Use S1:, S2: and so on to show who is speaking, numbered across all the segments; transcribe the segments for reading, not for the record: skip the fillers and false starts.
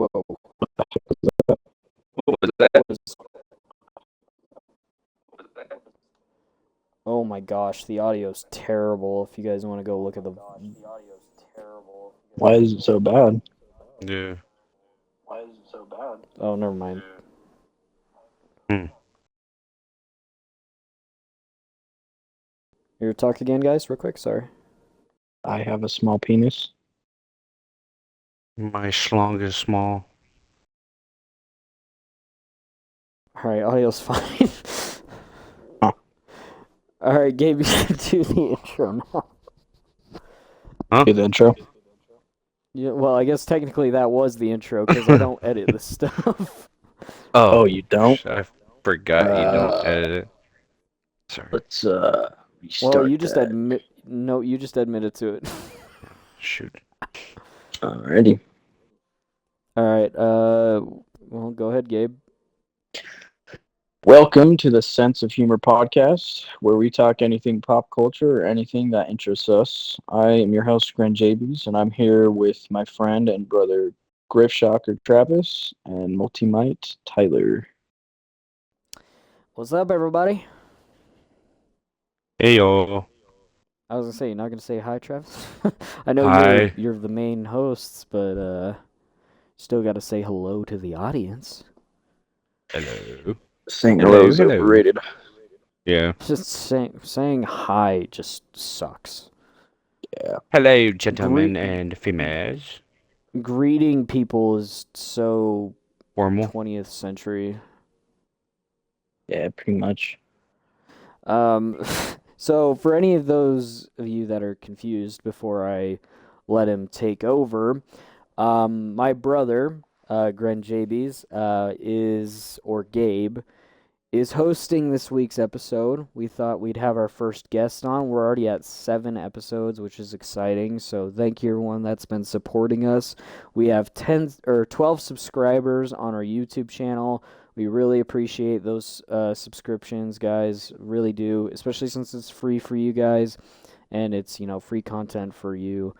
S1: Whoa.
S2: What was that?
S1: Oh my gosh, the audio's terrible. If you guys want to go look at the...
S3: Why is it so bad?
S2: Yeah.
S1: Oh, never mind. Here, talk again, guys, real quick. Sorry.
S3: I have a small penis.
S2: My schlong is small.
S1: Alright, audio's fine.
S3: Huh.
S1: Alright, Gabe, you can do the intro now.
S2: Huh?
S3: Do the intro.
S1: Yeah, well, I guess technically that was the intro, because I don't edit this stuff.
S3: Oh, you don't?
S2: I forgot you don't edit it. Sorry.
S3: Let's restart.
S1: Well, you just
S3: that.
S1: you just admitted to it.
S2: Shoot.
S3: Alrighty.
S1: Alright, well, go ahead, Gabe.
S3: Welcome to the Sense of Humor podcast, where we talk anything pop culture or anything that interests us. I am your host, Gren Jabies, and I'm here with my friend and brother, Griff Shocker Travis, and Multimite Tyler.
S1: What's up, everybody?
S2: Hey, yo.
S1: I was gonna say, you're not gonna say hi, Travis? I know
S2: Hi.
S1: you're the main hosts, but still gotta say hello to the audience.
S2: Hello.
S3: Saying
S2: Hello,
S3: hello is
S2: hello.
S3: overrated.
S2: Yeah.
S1: Just saying hi just sucks.
S3: Yeah.
S2: Hello, gentlemen and females.
S1: Greeting people is so
S2: Formal.
S1: 20th century.
S3: Yeah, pretty much.
S1: So for any of those of you that are confused before I let him take over, my brother, Gren Jabies, Gabe, is hosting this week's episode. We thought we'd have our first guest on. We're already at 7 episodes, which is exciting. So thank you everyone that's been supporting us. We have 12 subscribers on our YouTube channel. We really appreciate those subscriptions, guys. Really do, especially since it's free for you guys, and it's free content for you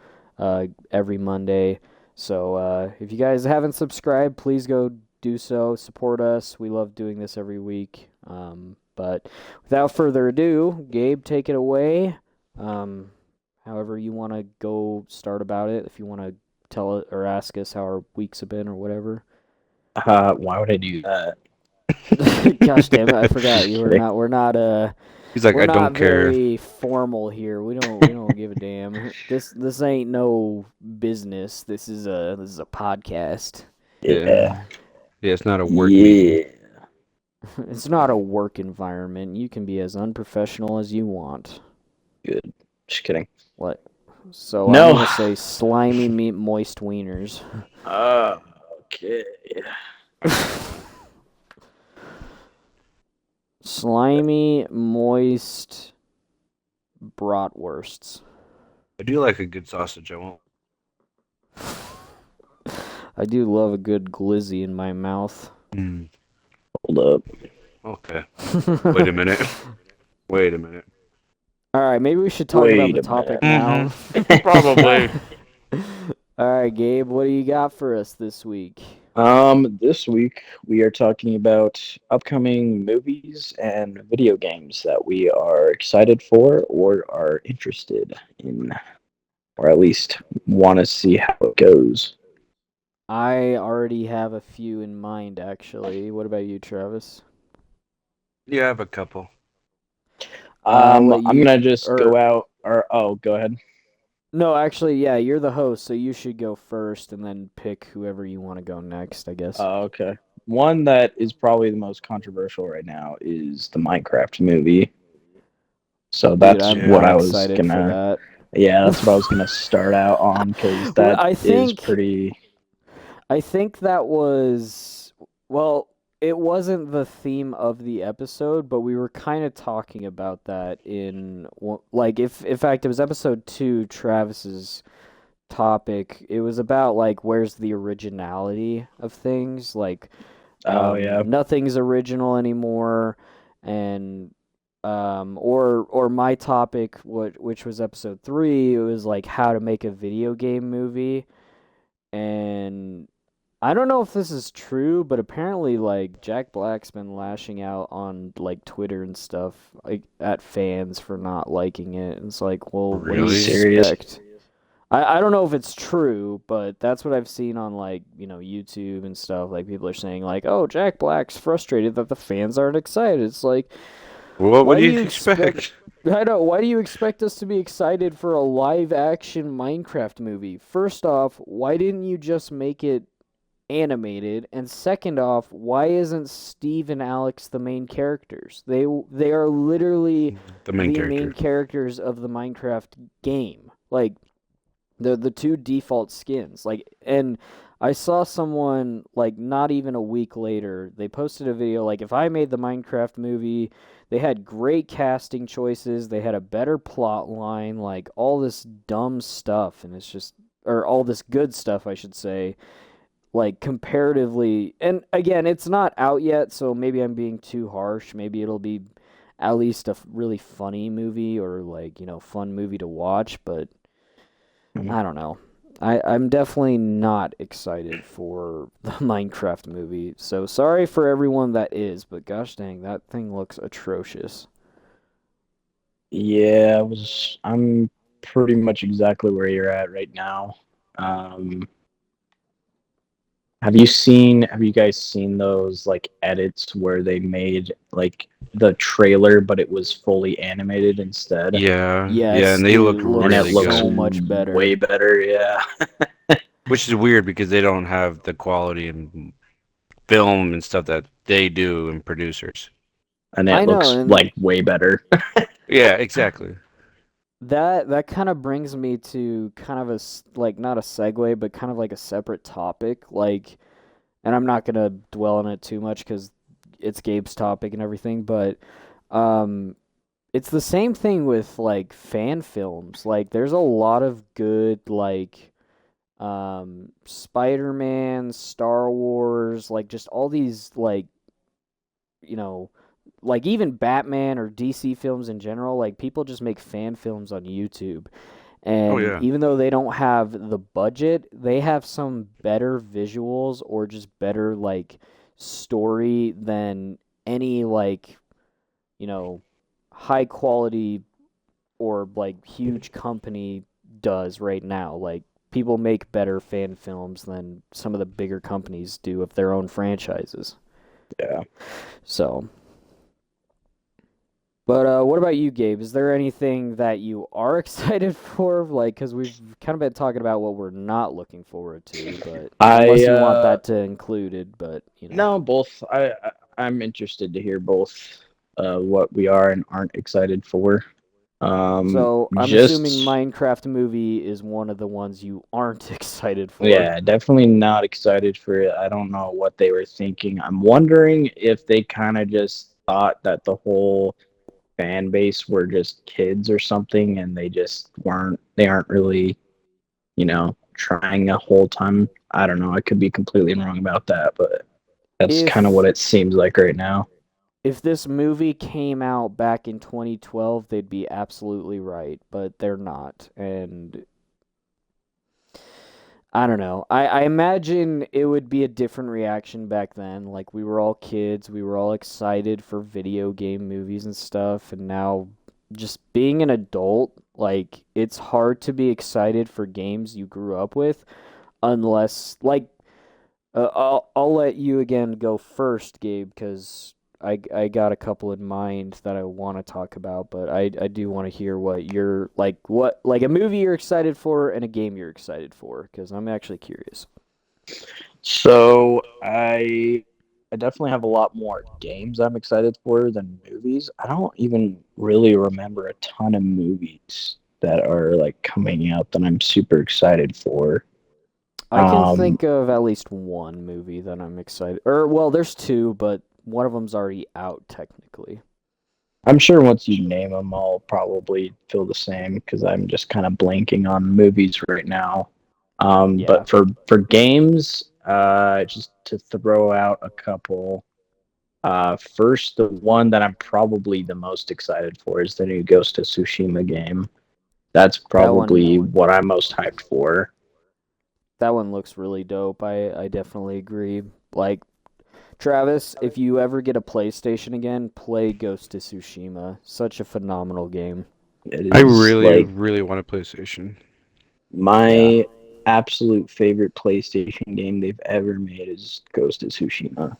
S1: every Monday. So if you guys haven't subscribed, please go do so. Support us. We love doing this every week. But without further ado, Gabe, take it away. However you want to go start about it. If you want to tell it or ask us how our weeks have been or whatever.
S3: Why would I do that?
S1: Gosh damn it! I forgot you were not. We're not.
S2: He's like,
S1: we're
S2: I
S1: not
S2: don't care.
S1: very formal here. We don't give a damn. This ain't no business. This is a podcast.
S3: Yeah.
S2: Yeah, it's not a work meeting.
S1: It's not a work environment. You can be as unprofessional as you want.
S3: Good. Just kidding.
S1: What? So
S3: No.
S1: I'm gonna say slimy meat moist wieners.
S3: Okay.
S1: Slimy moist bratwursts.
S2: I do like a good sausage. I won't.
S1: I do love a good glizzy in my mouth.
S3: Hold up.
S2: Okay. Wait a minute. Wait a minute.
S1: All right, maybe we should talk about the topic now.
S2: Probably.
S1: All right, Gabe, what do you got for us this week?
S3: This week we are talking about upcoming movies and video games that we are excited for or are interested in, or at least want to see how it goes.
S1: I already have a few in mind, actually. What about you, Travis?
S2: Yeah, I have a couple.
S3: I'm gonna just go out. Go ahead.
S1: No, actually, yeah, you're the host, so you should go first and then pick whoever you want to go next, I guess.
S3: Okay. One that is probably the most controversial right now is the Minecraft movie. So that's what I was gonna. Yeah, that's what I was gonna start out on because that is pretty.
S1: I think that was it wasn't the theme of the episode, but we were kind of talking about that in in fact, it was episode 2, Travis's topic. It was about where's the originality of things, nothing's original anymore, and or my topic, which was episode 3, it was how to make a video game movie, and I don't know if this is true, but apparently, like, Jack Black's been lashing out on, like, Twitter and stuff, like, at fans for not liking it. It's like, well, what do
S3: Are you
S1: you
S2: Really?
S3: serious?
S1: expect? I don't know if it's true, but that's what I've seen on, like, YouTube and stuff. Like, people are saying, like, oh, Jack Black's frustrated that the fans aren't excited. It's like,
S2: What
S1: why
S2: would
S1: do
S2: you
S1: you expect?
S2: expect?
S1: I know. Why do you expect us to be excited for a live action Minecraft movie? First off, why didn't you just make it animated? And second off, why isn't Steve and Alex the main characters? They are literally
S2: The main
S1: the main
S2: character.
S1: characters of the Minecraft game. Like the two default skins. Like, and I saw someone like not even a week later, they posted a video like if I made the Minecraft movie, they had great casting choices, they had a better plot line, like all this dumb stuff, and it's just or all this good stuff I should say, like comparatively. And again, it's not out yet, so maybe I'm being too harsh. Maybe it'll be at least a really funny movie or like, fun movie to watch, but
S3: Mhm.
S1: I don't know. I'm definitely not excited for the Minecraft movie. So sorry for everyone that is, but gosh dang, that thing looks atrocious.
S3: Yeah, I'm pretty much exactly where you're at right now. Um, have you guys seen those like edits where they made like the trailer, but it was fully animated instead?
S2: Yeah,
S1: Yes,
S2: and they look
S1: dude,
S3: And it
S1: looks
S2: really
S3: looks
S1: so
S2: good.
S1: much
S3: way
S1: better.
S3: better, yeah.
S2: Which is weird because they don't have the quality in film and stuff that they do in producers.
S3: And
S1: I
S3: it
S1: know,
S3: looks
S1: and
S3: like way better.
S2: Yeah, exactly.
S1: that kind of brings me to kind of like not a segue, but kind of like a separate topic. Like, and I'm not gonna dwell on it too much because it's Gabe's topic and everything, but um, it's the same thing with like fan films. Like, there's a lot of good like Spider-Man, Star Wars, like just all these like you know like even Batman or DC films in general, like people just make fan films on YouTube.
S2: Oh
S1: And
S2: yeah.
S1: even though they don't have the budget, they have some better visuals or just better like story than any like, you know, high quality or like huge company does right now. Like people make better fan films than some of the bigger companies do of their own franchises.
S3: Yeah.
S1: So, but what about you, Gabe? Is there anything that you are excited for? Like, because we've kind of been talking about what we're not looking forward to, but
S3: I
S1: unless you want that to included, but
S3: No, both. I'm interested to hear both what we are and aren't excited for.
S1: So I'm assuming
S3: Just
S1: Minecraft movie is one of the ones you aren't excited for.
S3: yeah, definitely not excited for it. I don't know what they were thinking. I'm wondering if they kind of just thought that the whole fan base were just kids or something, and they just weren't. They aren't really, trying a whole time. I don't know. I could be completely wrong about that, but that's kind of what
S1: If
S3: it seems like right now.
S1: if this movie came out back in 2012, they'd be absolutely right, but they're not. And I don't know. I imagine it would be a different reaction back then. Like, we were all kids, we were all excited for video game movies and stuff, and now just being an adult, like, it's hard to be excited for games you grew up with unless, like, I'll let you again go first, Gabe, because I got a couple in mind that I want to talk about, but I do want to hear what like a movie you're excited for and a game you're excited for, because I'm actually curious.
S3: So I definitely have a lot more games I'm excited for than movies. I don't even really remember a ton of movies that are like coming out that I'm super excited for.
S1: I can
S3: Um,
S1: think of at least one movie that I'm excited, or well, there's two, but one of them's already out technically.
S3: I'm sure once you name them, I'll probably feel the same because I'm just kind of blanking on movies right now.
S1: Yeah,
S3: But for games, just to throw out a couple. First, the one that I'm probably the most excited for is the new Ghost of Tsushima game. That's
S1: that one
S3: probably what I'm most hyped for.
S1: that one looks really dope. I definitely agree. Like, Travis, if you ever get a PlayStation again, play Ghost of Tsushima. Such a phenomenal game.
S3: It
S2: I
S3: is
S2: really,
S3: like
S2: really want a PlayStation.
S3: my absolute favorite PlayStation game they've ever made is Ghost of Tsushima.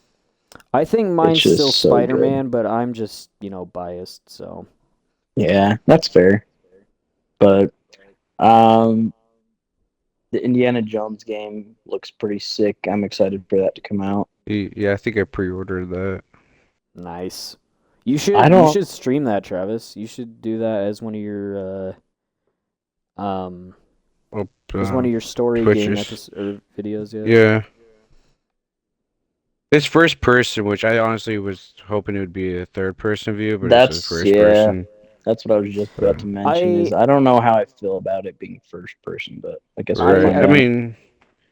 S1: I think
S3: It's
S1: mine's
S3: just
S1: still
S3: so good.
S1: Spider-Man, but I'm just, biased, so.
S3: Yeah, that's fair. But um, the Indiana Jones game looks pretty sick. I'm excited for that to come out.
S2: Yeah, I think I pre-ordered that.
S1: Nice. You
S3: I
S1: should you
S3: don't.
S1: should stream that, Travis. You should do that as one of your um
S2: Oh,
S1: as one of your story game
S2: Twitches.
S1: episodes or videos, yeah.
S2: Yeah. It's first person, which I honestly was hoping it would be a third person view, but it's just
S3: That's
S2: first
S3: yeah.
S2: person.
S3: That's what I was just about to mention.
S1: I
S3: Is I don't know how I feel about it being first person, but I guess we'll
S1: I
S2: Right.
S3: find
S2: I
S1: I
S3: out.
S2: mean,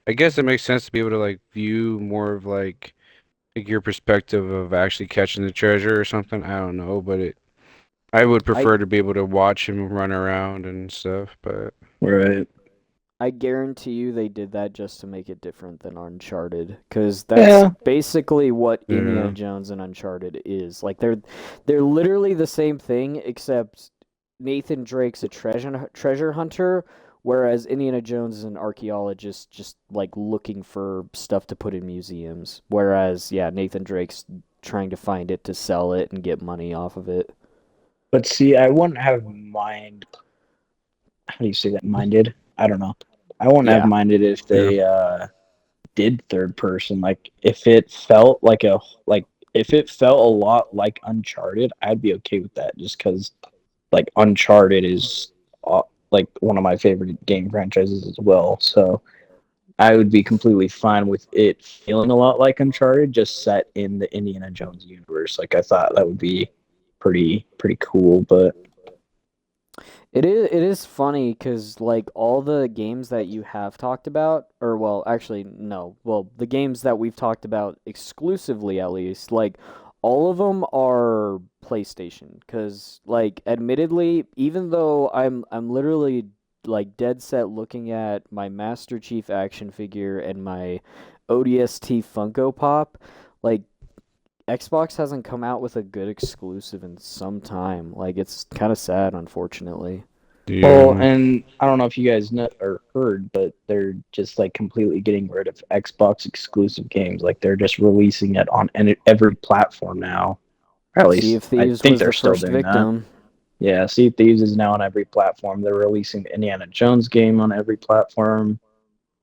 S2: I guess it makes sense to be able to like view more of like your perspective of actually catching the treasure or something. I don't know, but I would
S1: I
S2: prefer to be able to watch him run around and stuff, but
S3: Right.
S1: I guarantee you they did that just to make it different than Uncharted, because that's
S3: Yeah.
S1: basically what Indiana
S2: yeah.
S1: Jones and Uncharted is. Like they're literally the same thing, except Nathan Drake's a treasure hunter, whereas Indiana Jones is an archaeologist, just like looking for stuff to put in museums. Whereas, yeah, Nathan Drake's trying to find it to sell it and get money off of it.
S3: But see, I wouldn't have mind. How do you say that? Minded? I don't know. I wouldn't have
S1: Yeah,
S3: minded if
S2: Yeah.
S3: they did third person. Like if it felt like if it felt a lot like Uncharted, I'd be okay with that. Just because like Uncharted is like one of my favorite game franchises as well. So I would be completely fine with it feeling a lot like Uncharted, just set in the Indiana Jones universe. Like I thought that would be pretty cool. But
S1: it is funny because like all the games that you have talked about, or well, actually no, well the games that we've talked about exclusively at least, like all of them are PlayStation. Because like, admittedly, even though I'm literally like dead set looking at my Master Chief action figure and my ODST Funko Pop, like Xbox hasn't come out with a good exclusive in some time. Like, it's kind of sad, unfortunately.
S3: well,
S2: Yeah.
S3: and I don't know if you guys know or heard, but they're just like completely getting rid of Xbox exclusive games. Like they're just releasing it on every platform now. Or at
S1: Sea
S3: least
S1: of
S3: I
S1: Thieves
S3: think
S1: was
S3: they're
S1: the
S3: still
S1: first
S3: doing that.
S1: victim.
S3: Yeah, Sea of Thieves is now on every platform. They're releasing the Indiana Jones game on every platform.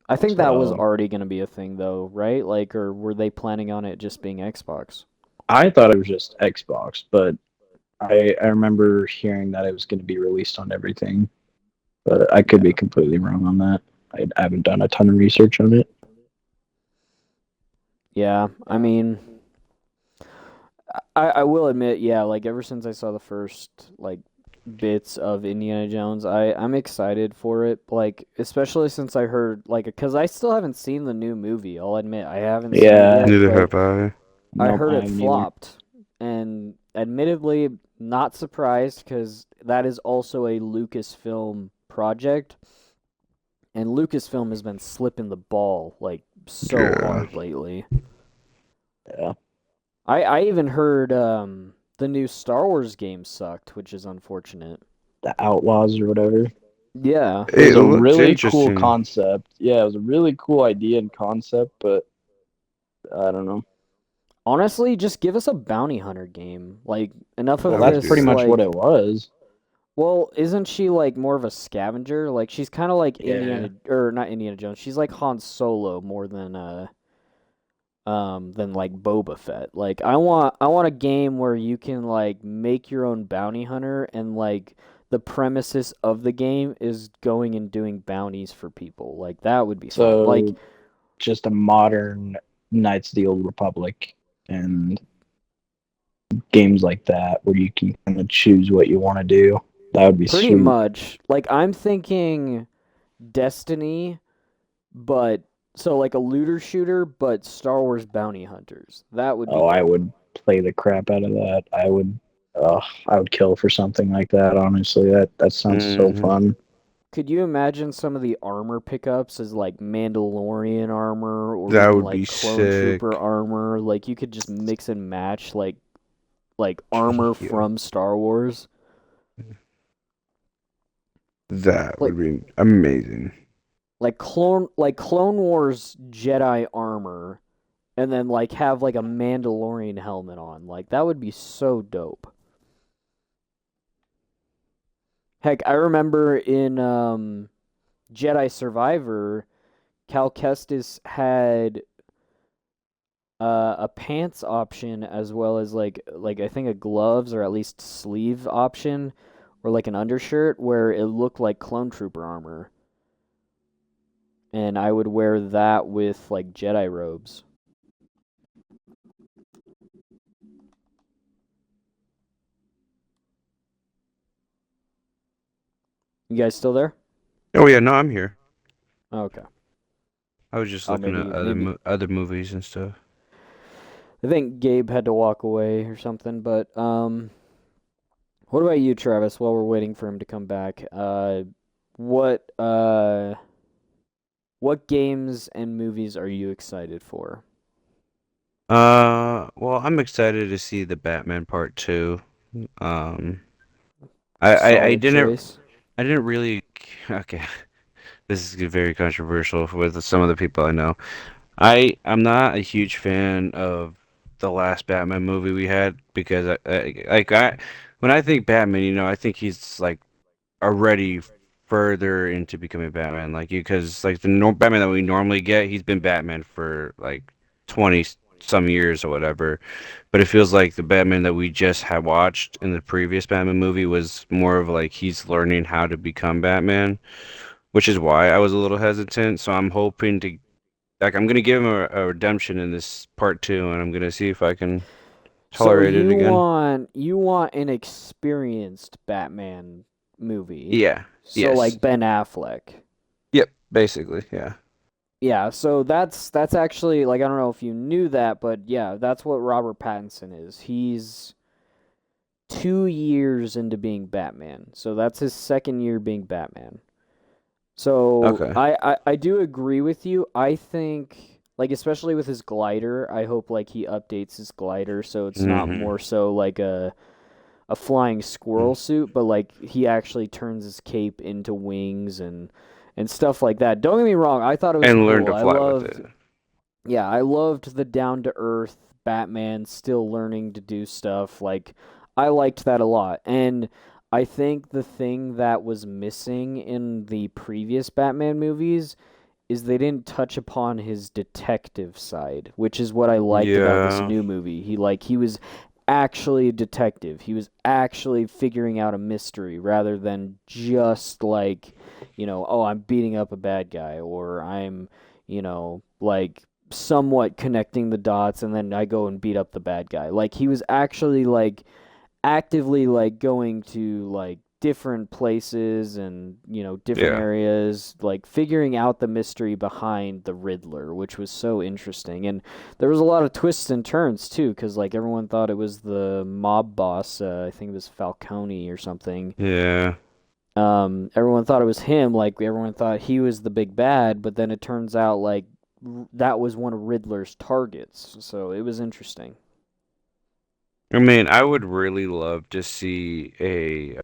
S1: I think that was
S3: So
S1: already going to be a thing, though, right? Like, or were they planning on it just being Xbox?
S3: I thought it was just Xbox, but I remember hearing that it was going to be released on everything. But I could be
S1: Yeah.
S3: completely wrong on that. I haven't done a ton of research on it.
S1: Yeah, I mean, I will admit, yeah, like ever since I saw the first like bits of Indiana Jones, I'm excited for it. Like, especially since I heard like, because I still haven't seen the new movie. I'll admit I haven't seen it
S3: Yeah,
S1: yet,
S2: Neither
S1: but
S2: have I.
S1: I
S3: nope,
S1: heard
S3: I
S1: it
S3: haven't either.
S1: flopped, and admittedly, not surprised because that is also a Lucasfilm project, and Lucasfilm has been slipping the ball like so
S2: Yeah.
S1: hard lately.
S3: Yeah.
S1: I even heard the new Star Wars game sucked, which is unfortunate.
S3: The Outlaws or whatever.
S1: Yeah,
S3: It was
S2: It
S3: a
S2: looks
S3: really cool
S2: interesting.
S3: concept. Yeah, it was a really cool idea and concept, but I don't know.
S1: honestly, just give us a bounty hunter game. Like, enough
S3: Well,
S1: of
S2: That would
S3: that's
S2: be
S3: pretty
S1: this
S3: much what
S1: like,
S3: it was.
S1: well, isn't she like more of a scavenger? Like, she's kind of like
S3: Yeah.
S1: Indiana, or not Indiana Jones. She's like Han Solo more than like Boba Fett. Like, I want a game where you can like make your own bounty hunter, and like the premises of the game is going and doing bounties for people. Like, that would be fun. Like,
S3: So just a modern Knights of the Old Republic and games like that where you can kind of choose what you want to do. That would be
S1: pretty
S3: sweet.
S1: much. Like, I'm thinking Destiny, but so like a looter shooter, but Star Wars bounty hunters. That would be
S3: Oh, I
S1: dope.
S3: would play the crap out of that. I would kill for something like that. Honestly, that sounds so
S2: Hmm.
S3: fun.
S1: Could you imagine some of the armor pickups as like Mandalorian armor or
S2: That
S1: even
S2: would be
S1: like clone trooper
S2: sick.
S1: armor? Like you could just mix and match like armor
S2: Yeah,
S1: from Star Wars.
S2: that
S1: Like
S2: would be amazing.
S1: Clone Wars Jedi armor and then like have like a Mandalorian helmet on. Like that would be so dope. Heck, I remember in Jedi Survivor, Cal Kestis had a pants option as well as like I think a gloves or at least sleeve option or like an undershirt where it looked like clone trooper armor. And I would wear that with like Jedi robes. You guys still there?
S2: Oh yeah, no, I'm here.
S1: Okay.
S2: I was just
S1: Oh,
S2: looking at
S1: maybe
S2: other movies and stuff.
S1: I think Gabe had to walk away or something, but what about you, Travis, while we're waiting for him to come back? What uh what games and movies are you excited for?
S2: Well, I'm excited to see the Batman Part 2. Um, I
S1: Solid
S2: didn't
S1: choice.
S2: really okay. This is very controversial with some of the people I know. I'm not a huge fan of the last Batman movie we had because I when I think Batman, I think he's like already further into becoming Batman. Like you, because like the Batman that we normally get, he's been Batman for like 20 some years or whatever. But it feels like the Batman that we just had watched in the previous Batman movie was more of like he's learning how to become Batman, which is why I was a little hesitant. So I'm hoping to like I'm gonna give him a redemption in this part two, and I'm gonna see if I can
S1: So
S2: tolerate it again.
S1: you want an experienced Batman movie.
S2: Yeah.
S1: So
S2: Yes.
S1: like Ben Affleck.
S2: Yep. Basically. Yeah.
S1: Yeah, so that's actually like I don't know if you knew that, but yeah, that's what Robert Pattinson is. He's 2 years into being Batman. So that's his second year being Batman. So
S2: Okay.
S1: I do agree with you. I think like especially with his glider, I hope like he updates his glider so it's not
S2: Mm-hmm.
S1: more so like a flying squirrel suit, but like he actually turns his cape into wings and stuff like that. Don't get me wrong, I thought it was
S2: And learn
S1: cool.
S2: to fly with it.
S1: I loved the down to earth Batman still learning to do stuff. Like I liked that a lot. And I think the thing that was missing in the previous Batman movies is they didn't touch upon his detective side, which is what I liked about this
S2: Yeah.
S1: new movie. He was actually a detective. He was actually figuring out a mystery rather than just like, oh, I'm beating up a bad guy or I'm, like somewhat connecting the dots and then I go and beat up the bad guy. Like he was actually like actively like going to like different places and different
S2: Yeah.
S1: areas like figuring out the mystery behind the Riddler, which was so interesting. And there was a lot of twists and turns too because like everyone thought it was the mob boss. I think it was Falcone or something.
S2: Yeah.
S1: Everyone thought it was him, like everyone thought he was the big bad, but then it turns out like that was one of Riddler's targets, so it was interesting.
S2: I mean, I would really love to see a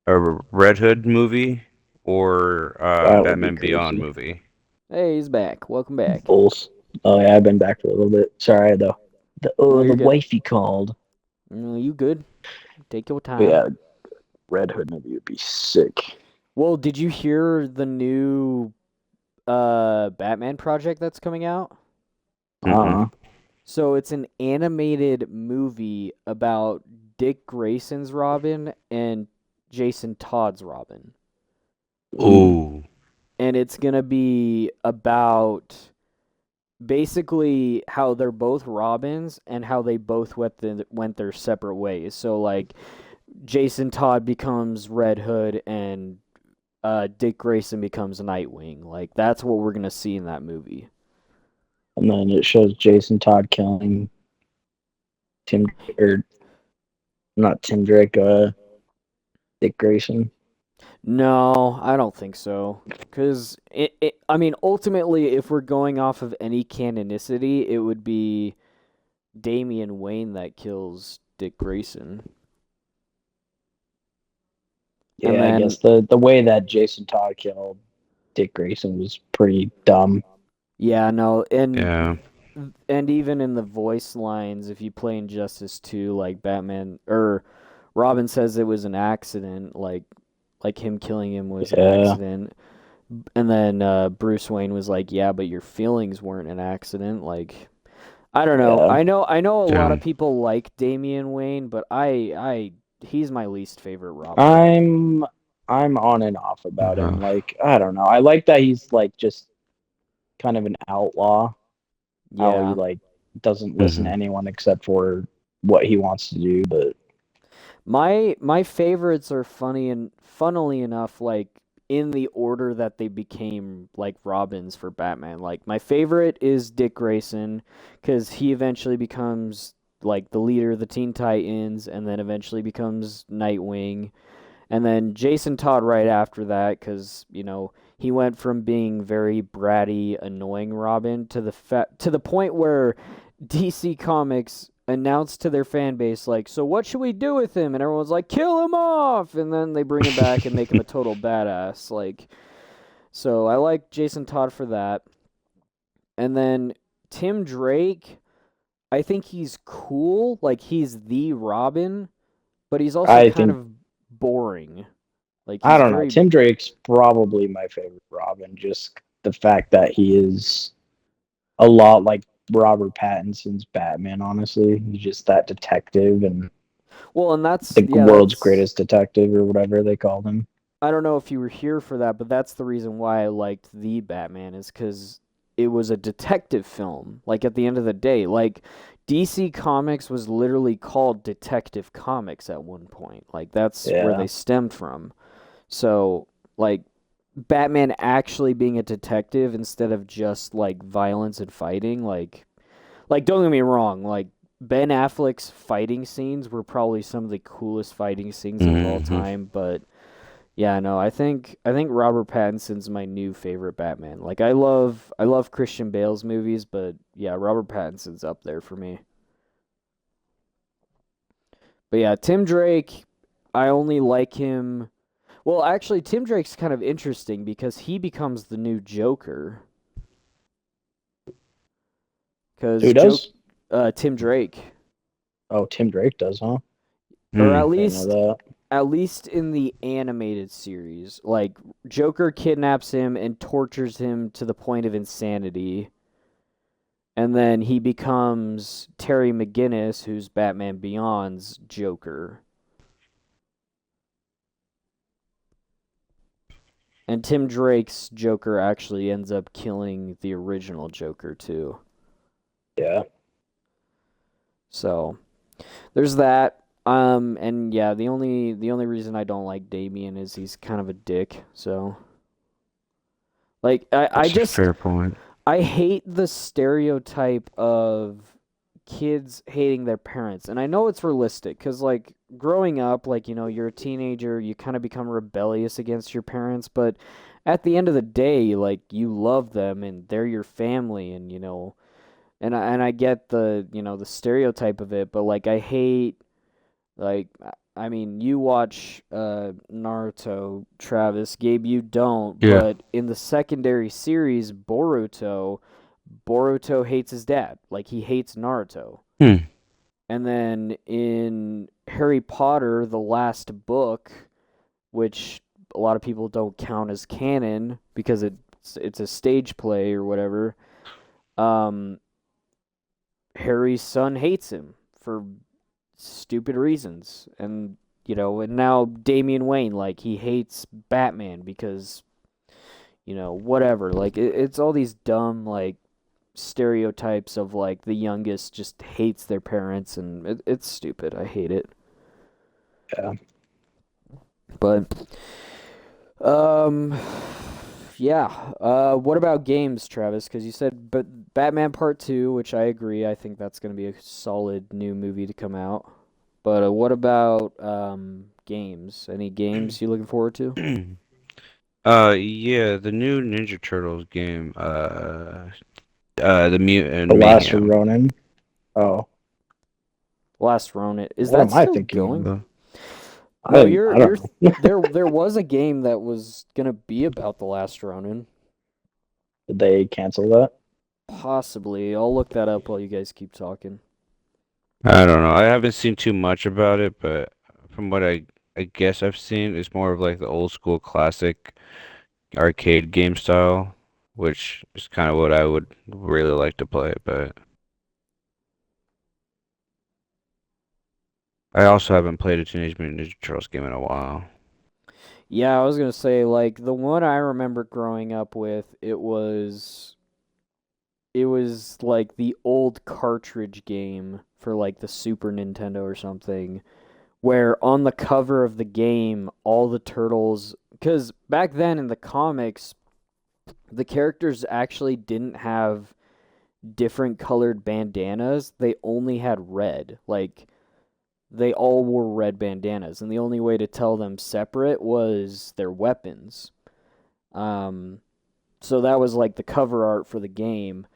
S2: Red Hood movie or
S3: That would be
S2: Batman Beyond
S3: crazy.
S2: movie.
S1: Hey, he's back. Welcome back.
S3: Bulls. Oh yeah, I've been back for a little bit. Sorry though.
S1: No,
S3: The
S1: you're good.
S3: wifey called.
S1: No, you good. Take your
S3: But
S1: time.
S3: yeah, Red Hood movie would be sick.
S1: Well, did you hear the new Batman project that's coming out?
S2: Mm-mm.
S3: Uh
S1: So it's an animated movie about Dick Grayson's Robin and Jason Todd's Robin.
S3: Ooh.
S2: Ooh.
S1: And it's going to be about basically how they're both Robins and how they both went their separate ways. So like Jason Todd becomes Red Hood and Dick Grayson becomes Nightwing. Like that's what we're gonna see in that movie.
S3: And then it shows Jason Todd killing Tim or not Tim Drake, Dick Grayson.
S1: No, I don't think so. Because I mean, ultimately, if we're going off of any canonicity, it would be Damian Wayne that kills Dick Grayson. And
S3: Yeah, I
S1: then,
S3: guess the way that Jason Todd killed Dick Grayson was pretty dumb.
S1: yeah, no,
S2: Yeah.
S1: and even in the voice lines, if you play Injustice 2, like Batman or Robin says it was an accident, like him killing him was an
S3: Yeah,
S1: accident. And then Bruce Wayne was like, "Yeah, but your feelings weren't an accident." Like, I don't know.
S3: yeah.
S1: I know a lot
S2: Yeah.
S1: of people like Damian Wayne, but he's my least favorite Robin.
S3: I'm I'm on and off about him.
S2: Uh,
S3: Like, I don't know. I like that he's like just kind of an outlaw. How he
S1: Yeah.
S3: like doesn't listen to
S2: mhm.
S3: anyone except for what he wants to do. But
S1: My favorites are funny and funnily enough like in the order that they became like Robins for Batman. Like my favorite is Dick Grayson cuz he eventually becomes like the leader of the Teen Titans and then eventually becomes Nightwing. And then Jason Todd right after that cuz he went from being very bratty, annoying Robin to to the point where DC Comics announced to their fan base like, "So what should we do with him?" And everyone's like, "Kill him off!" And then they bring him back and make him a total badass. Like, so I like Jason Todd for that. And then Tim Drake, I think he's cool. Like he's the Robin, but he's also
S3: I
S1: kind
S3: think
S1: of boring. Like
S3: I
S1: he's
S3: don't know.
S1: very
S3: Tim Drake's probably my favorite Robin. Just the fact that he is a lot like Robert Pattinson's Batman. Honestly, he's just that detective and
S1: well, and that's
S3: the
S1: yeah,
S3: world's
S1: that's
S3: greatest detective or whatever they called him.
S1: I don't know if you were here for that, but that's the reason why I liked the Batman is because it was a detective film. Like at the end of the day, like DC Comics was literally called Detective Comics at one point. Like that's where
S3: Yeah,
S1: they stemmed from. So like Batman actually being a detective instead of just like violence and fighting, like don't get me wrong, like Ben Affleck's fighting scenes were probably some of the coolest fighting scenes of all
S2: Mhm.
S1: time, but yeah, no, I think Robert Pattinson's my new favorite Batman. Like I love Christian Bale's movies, but yeah, Robert Pattinson's up there for me. But yeah, Tim Drake, I only like him. Well, actually, Tim Drake's kind of interesting because he becomes the new Joker.
S3: who
S1: Because
S3: does?
S1: Tim Drake,
S3: Oh, Tim Drake does, huh?
S1: or
S2: Hmm.
S1: at
S3: I didn't know
S1: least
S3: that.
S1: at least in the animated series, like Joker kidnaps him and tortures him to the point of insanity. And then he becomes Terry McGinnis, who's Batman Beyond's Joker. And Tim Drake's Joker actually ends up killing the original Joker too.
S3: Yeah,
S1: So there's that. And yeah, the only reason I don't like Damien is he's kind of a dick. So like I
S2: That's a
S1: just
S2: fair point.
S1: I hate the stereotype of kids hating their parents. And I know it's realistic because, like, growing up, like, you're a teenager, you kind of become rebellious against your parents. But at the end of the day, like, you love them and they're your family. And I get the stereotype of it. But, like, I hate, like, I mean, you watch Naruto, Travis. Gabe, you don't.
S2: Yeah.
S1: But in the secondary series, Boruto hates his dad. Like he hates Naruto.
S2: Hmm.
S1: And then in Harry Potter, the last book, which a lot of people don't count as canon because it's a stage play or whatever. Um, Harry's son hates him for stupid reasons, and now Damian Wayne, like he hates Batman because whatever. Like it's all these dumb like stereotypes of like the youngest just hates their parents and it's stupid. I hate it.
S3: yeah.
S1: But um yeah. What about games, Travis? Because you said but Batman Part 2, which I agree. I think that's going to be a solid new movie to come out. But what about games? Any games you looking forward to?
S2: Yeah, the new Ninja Turtles game, the Mutant
S3: The Last
S2: Mayhem.
S3: Ronin. Oh,
S1: Last Ronin. Is
S3: what
S1: that
S3: am I
S1: still
S3: thinking?
S1: going?
S2: The-
S1: No,
S3: I
S1: you're
S3: don't know.
S1: there was a game that was gonna be about the Last Ronin.
S3: Did they cancel that?
S1: Possibly. I'll look that up while you guys keep talking.
S2: I don't know. I haven't seen too much about it, but from what I guess I've seen, it's more of like the old school classic arcade game style, which is kind of what I would really like to play. But I also haven't played a Teenage Mutant Ninja Turtles game in a while.
S1: Yeah, I was gonna say like the one I remember growing up with, it was like the old cartridge game for like the Super Nintendo or something, where on the cover of the game, all the turtles, because back then in the comics, the characters actually didn't have different colored bandanas. They only had red. Like they all wore red bandanas, and the only way to tell them separate was their weapons. Um, so that was like the cover art for the game,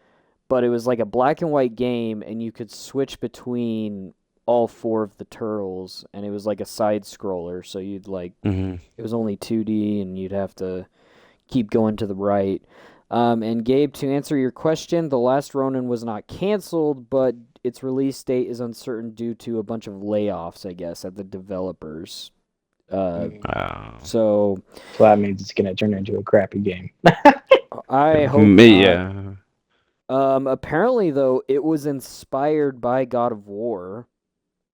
S1: but it was like a black and white game, and you could switch between all four of the turtles, and it was like a side scroller. So you'd like
S2: Hmm
S1: it was only 2D, and you'd have to keep going to the right. And Gabe, to answer your question, The Last Ronin was not canceled, but its release date is uncertain due to a bunch of layoffs, I guess, at the developers. Uh,
S3: Mm.
S1: so
S3: So that means it's gonna turn into a crappy game.
S1: I hope
S2: Me,
S1: not.
S2: yeah.
S1: Apparently, though, it was inspired by God of War,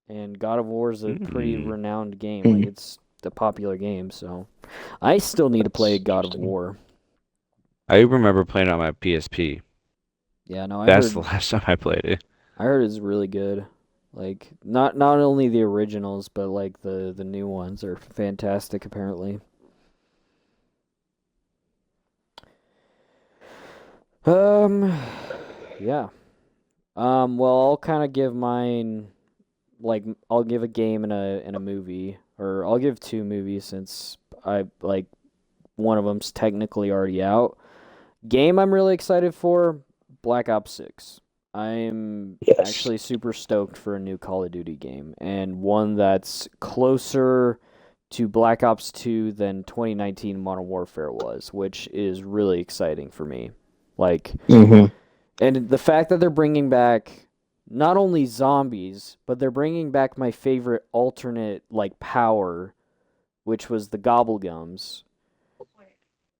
S1: and God of War is a pretty
S2: Mm.
S1: renowned game. Like, it's a popular game, so I still need to play
S3: That's
S1: God of
S3: interesting.
S1: War.
S2: I remember playing on my PSP.
S1: Yeah, no,
S2: That's the last time I played it.
S1: I heard it's really good. Like not only the originals, but like the new ones are fantastic apparently. Um yeah. Well, I'll kind of give mine like I'll give a game and a movie, or I'll give two movies since I like one of them's technically already out. Game I'm really excited for, Black Ops 6. I'm
S3: Yes.
S1: actually super stoked for a new Call of Duty game, and one that's closer to Black Ops 2 than 2019 Modern Warfare was, which is really exciting for me. Like,
S3: Mm-hmm.
S1: and the fact that they're bringing back not only zombies, but they're bringing back my favorite alternate like power, which was the gobblegums.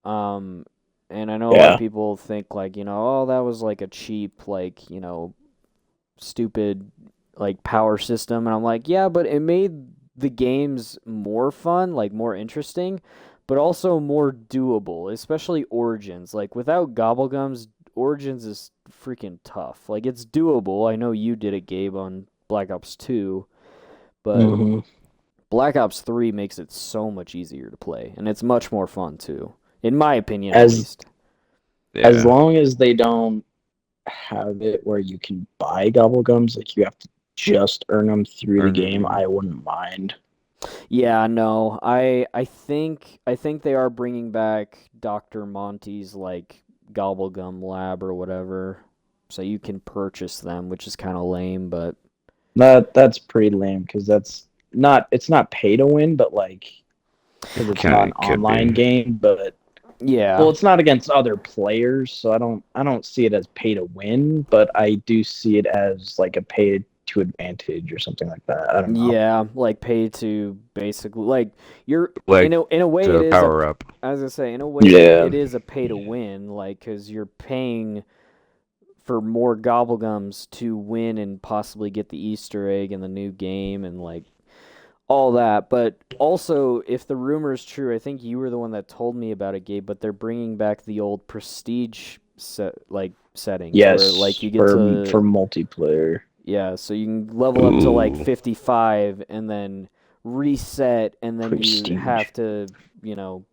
S1: Um, and I know a lot of
S3: Yeah.
S1: people think like, oh, that was like a cheap, like, stupid like power system. And I'm like, yeah, but it made the games more fun, like more interesting, but also more doable, especially Origins. Like without gobblegums, Origins is freaking tough. Like it's doable. I know you did it, Gabe, on Black Ops 2, but
S3: Mm-hmm.
S1: Black Ops 3 makes it so much easier to play, and it's much more fun too, in my opinion at
S3: As
S1: least.
S3: as
S2: Yeah.
S3: long as they don't have it where you can buy gobblegums, like you have to just earn them through the game,
S2: Mm.
S3: I wouldn't mind.
S1: Yeah, no. I think they are bringing back Dr. Monty's like gobblegum lab or whatever. So you can purchase them, which is kind of lame, but
S3: That's pretty lame because it's not pay to win, but like because it's
S2: Kind
S3: not an
S2: of could
S3: online
S2: be.
S3: game, but well,
S1: yeah.
S3: it's not against other players, so I don't see it as pay to win, but I do see it as like a pay to advantage or something like that. I don't know.
S1: Yeah, like pay to basically like you're
S2: Like
S1: in a way it
S2: to
S1: is a
S2: power up.
S1: as I say, in a way
S3: Yeah.
S1: it is a pay to win, like cuz you're paying for more gobblegums to win and possibly get the Easter egg in the new game and like all that. But also, if the rumor is true, I think you were the one that told me about it, Gabe. But they're bringing back the old prestige settings where like
S3: Yes,
S1: you get to
S3: for multiplayer.
S1: yeah, so you can level up to like
S2: Ooh.
S1: 55 and then reset, and then you
S3: Prestige.
S1: have to you know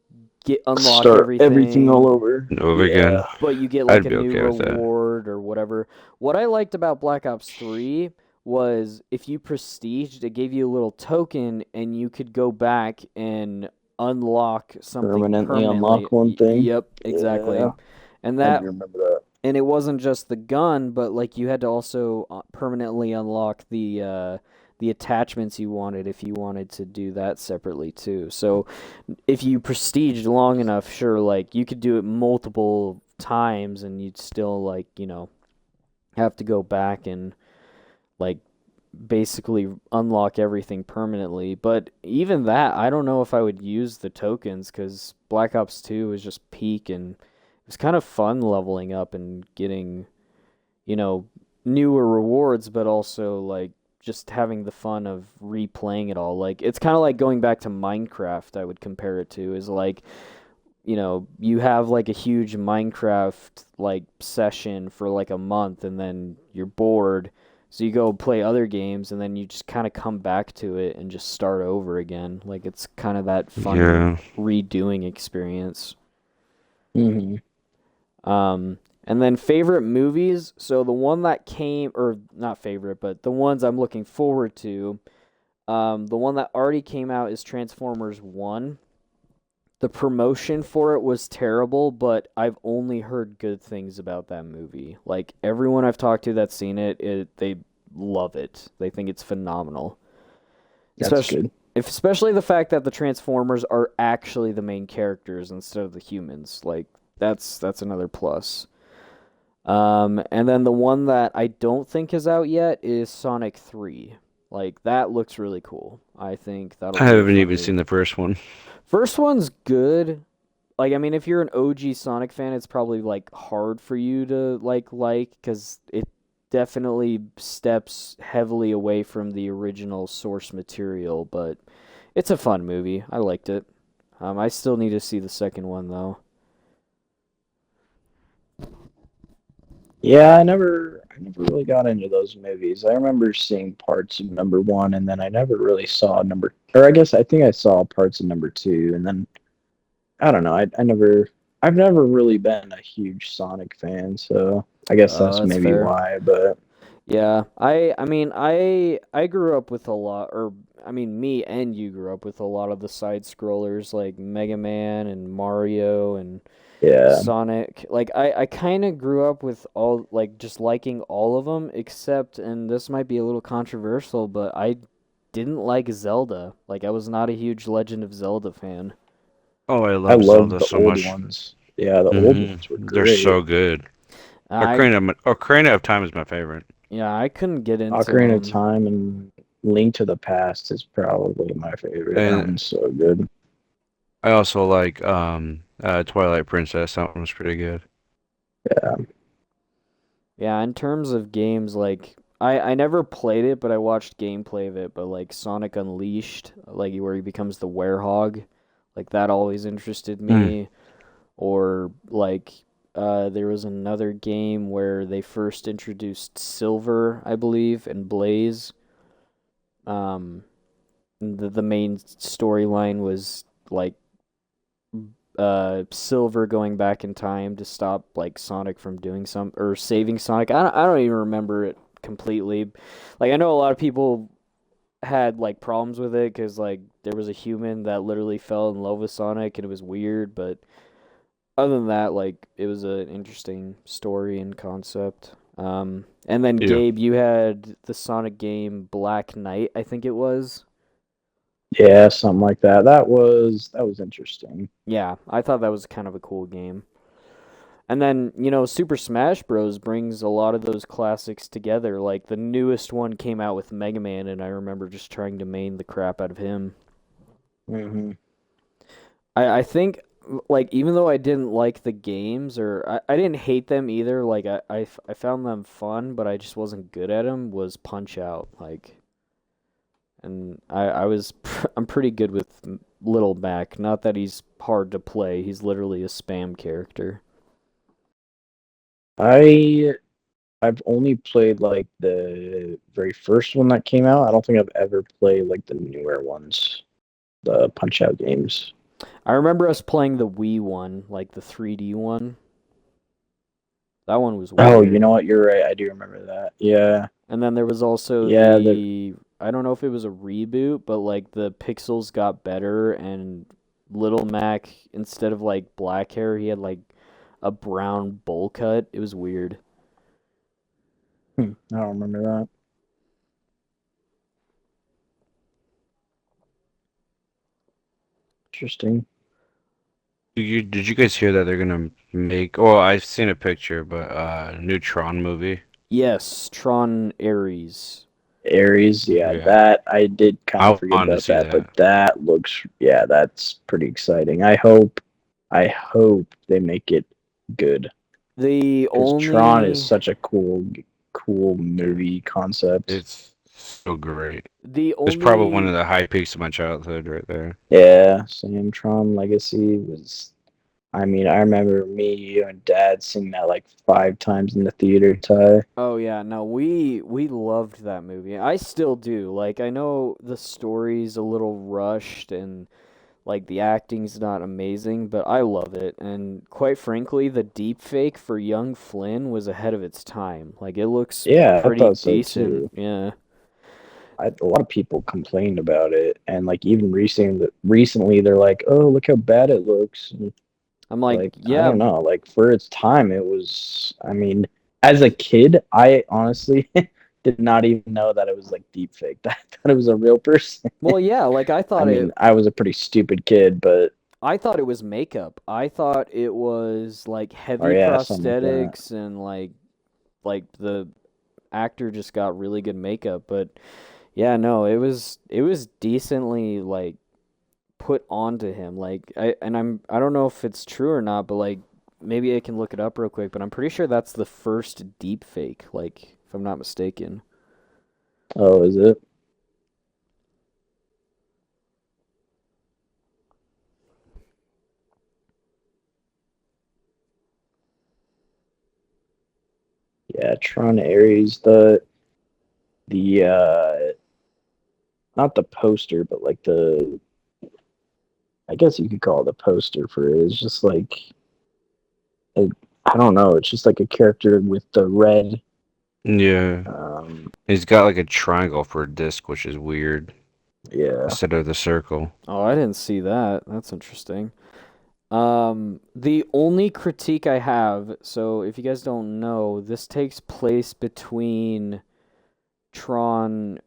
S1: get unlock
S3: Start everything all
S1: everything,
S3: over.
S2: Over
S3: Yeah.
S2: again.
S1: but you get like
S2: I'd
S1: a
S2: be
S1: new
S2: okay with that.
S1: reward or whatever. What I liked about Black Ops 3 was if you prestiged, it gave you a little token, and you could go back and unlock something
S3: Permanently
S1: permanently.
S3: unlock one thing.
S1: Yep, exactly.
S3: Yeah,
S1: And
S3: I
S1: that
S3: do remember that.
S1: and it wasn't just the gun, but like you had to also permanently unlock the attachments you wanted if you wanted to do that separately too. So if you prestiged long enough, sure, like you could do it multiple times and you'd still like, have to go back and like basically unlock everything permanently. But even that, I don't know if I would use the tokens because Black Ops 2 was just peak and it was kind of fun leveling up and getting, you know, newer rewards, but also like just having the fun of replaying it all. Like it's kind of like going back to Minecraft, I would compare it to, is like, you have like a huge Minecraft like session for like a month and then you're bored. So you go play other games and then you just kind of come back to it and just start over again. Like it's kind of that fun
S2: Yeah.
S1: redoing experience.
S3: Hmm.
S1: And then favorite movies. So the one that came, or not favorite, but the ones I'm looking forward to. The one that already came out is Transformers 1. The promotion for it was terrible, but I've only heard good things about that movie. Like everyone I've talked to that's seen it, they love it. They think it's phenomenal.
S3: That's
S1: Especially
S3: good.
S1: especially the fact that the Transformers are actually the main characters instead of the humans. Like that's another plus. And then the one that I don't think is out yet is Sonic 3. Like that looks really cool. I think that'll
S2: I
S1: be a
S2: haven't
S1: fun
S2: even
S1: movie.
S2: seen the first one.
S1: First one's good. Like I mean, if you're an OG Sonic fan, it's probably like hard for you to like because it definitely steps heavily away from the original source material. But it's a fun movie. I liked it. I still need to see the second one though.
S3: Yeah, I never really got into those movies. I remember seeing parts of number one, and then I never really saw number, or I guess I think I saw parts of number two, and then I don't know. I've never really been a huge Sonic fan, so I guess
S1: Oh,
S3: that's
S1: that's
S3: maybe
S1: fair.
S3: why. But
S1: Yeah, I mean I grew up with a lot, or I mean me and you grew up with a lot of the side scrollers like Mega Man and Mario and
S3: yeah,
S1: Sonic. Like I kind of grew up with all like just liking all of them except, and this might be a little controversial, but I didn't like Zelda. Like I was not a huge Legend of Zelda fan.
S2: Oh, I
S3: I
S2: love
S3: loved
S2: Zelda
S3: the
S2: so
S3: old
S2: much.
S3: ones. Yeah, the old ones were
S2: They're
S3: great.
S2: so good.
S1: I
S2: Ocarina of Time is my favorite.
S1: Yeah, I couldn't get into
S3: Ocarina of
S1: them.
S3: Time and Link to the Past is probably my favorite. That
S2: And
S3: one's so good.
S2: I also like Twilight Princess. That one was pretty good.
S3: Yeah.
S1: Yeah, in terms of games, like I never played it, but I watched gameplay of it. But like Sonic Unleashed, like where he becomes the werehog, like that always interested
S2: Mm.
S1: me. Or like there was another game where they first introduced Silver, I believe, and Blaze. Um, the main storyline was like Silver going back in time to stop like Sonic from doing some or saving Sonic. I don't even remember it completely. Like I know a lot of people had like problems with it because like there was a human that literally fell in love with Sonic and it was weird, but other than that, like it was an interesting story and concept. And then
S2: Yeah.
S1: Gabe, you had the Sonic game Black Knight, I think it was.
S3: Yeah, something like that. That was interesting.
S1: Yeah, I thought that was kind of a cool game. And then, Super Smash Bros. Brings a lot of those classics together. Like the newest one came out with Mega Man, and I remember just trying to main the crap out of him.
S3: Hmm.
S1: I think, like, even though I didn't like the games, or I didn't hate them either, like, I found them fun, but I just wasn't good at them, was Punch Out. Like, and I'm pretty good with Little Mac. Not that he's hard to play, he's literally a spam character.
S3: I I've only played like the very first one that came out. I don't think I've ever played like the newer ones, the Punch Out games.
S1: I remember us playing the Wii one, like the 3D one. That one was
S3: Oh, you
S1: weird.
S3: know what? You're right. I do remember that. Yeah.
S1: And then there was also
S3: Yeah,
S1: I don't know if it was a reboot, but like the pixels got better and Little Mac, instead of like black hair, he had like a brown bowl cut. It was weird.
S3: I don't remember that. Interesting.
S2: Did you guys hear that they're gonna make? Well, I've seen a picture, but new Tron movie.
S1: Yes, Tron Ares.
S3: Aries, yeah,
S2: Yeah,
S3: that I did kind of
S2: I
S3: forget
S2: wanted to
S3: about
S2: see
S3: that, but
S2: that.
S3: that looks, yeah, that's pretty exciting. I hope they make it good
S1: The
S3: because Tron is
S1: only
S3: such a cool movie concept.
S2: It's so great.
S1: the
S2: It's probably one of
S1: only
S2: the high peaks of my childhood right there.
S3: Yeah, same. Tron Legacy was. I mean, I remember me, you, and Dad seeing that like 5 times in the theater. Ty.
S1: Oh yeah, no, we loved that movie. I still do. Like I know the story's a little rushed and like the acting's not amazing, but I love it. And quite frankly, the deep fake for young Flynn was ahead of its time. Like it looks
S3: Yeah, I
S1: pretty
S3: thought so
S1: decent.
S3: too.
S1: Yeah.
S3: A lot of people complained about it, and like even recently, they're like, "Oh, look how bad it looks." And,
S1: I'm like,
S3: like, I
S1: yeah,
S3: don't know. Like for its time, it was. I mean, as a kid, I honestly did not even know that it was like deep fake. I thought it was a real person.
S1: well, yeah, like
S3: I mean, I was a pretty stupid kid, but
S1: I thought it was makeup. I thought it was like
S3: or
S1: heavy
S3: yeah, something like that.
S1: prosthetics and like the actor just got really good makeup, but yeah, no, it was decently like put onto him. Like I don't know if it's true or not, but like maybe I can look it up real quick, but I'm pretty sure that's the first deep fake, like if I'm not mistaken.
S3: Oh, is it? Yeah, Tron Ares, the not the poster, but like I guess you could call it the poster for it. It's just like a, I don't know. It's just like a character with the red.
S2: Yeah,
S3: Um,
S2: he's got like a triangle for a disc, which is weird
S3: yeah.
S2: instead of the circle.
S1: Oh, I didn't see that. That's interesting. The only critique I have, so if you guys don't know, this takes place between Tron,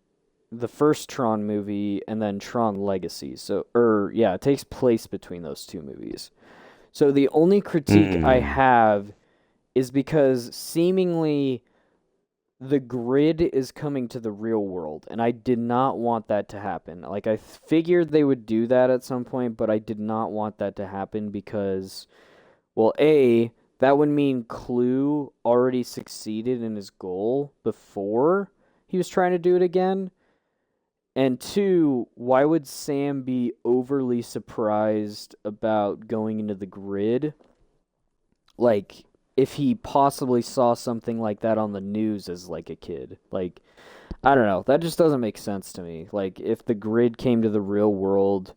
S1: the first Tron movie, and then Tron Legacy. So, yeah, it takes place between those two movies. So the only critique I
S2: Hmm.
S1: have is because seemingly the grid is coming to the real world, and I did not want that to happen. Like, I figured they would do that at some point, but I did not want that to happen because, well, A, that would mean Clue already succeeded in his goal before he was trying to do it again. And two, why would Sam be overly surprised about going into the grid? Like, if he possibly saw something like that on the news as like a kid. Like, I don't know. That just doesn't make sense to me. Like, if the grid came to the real world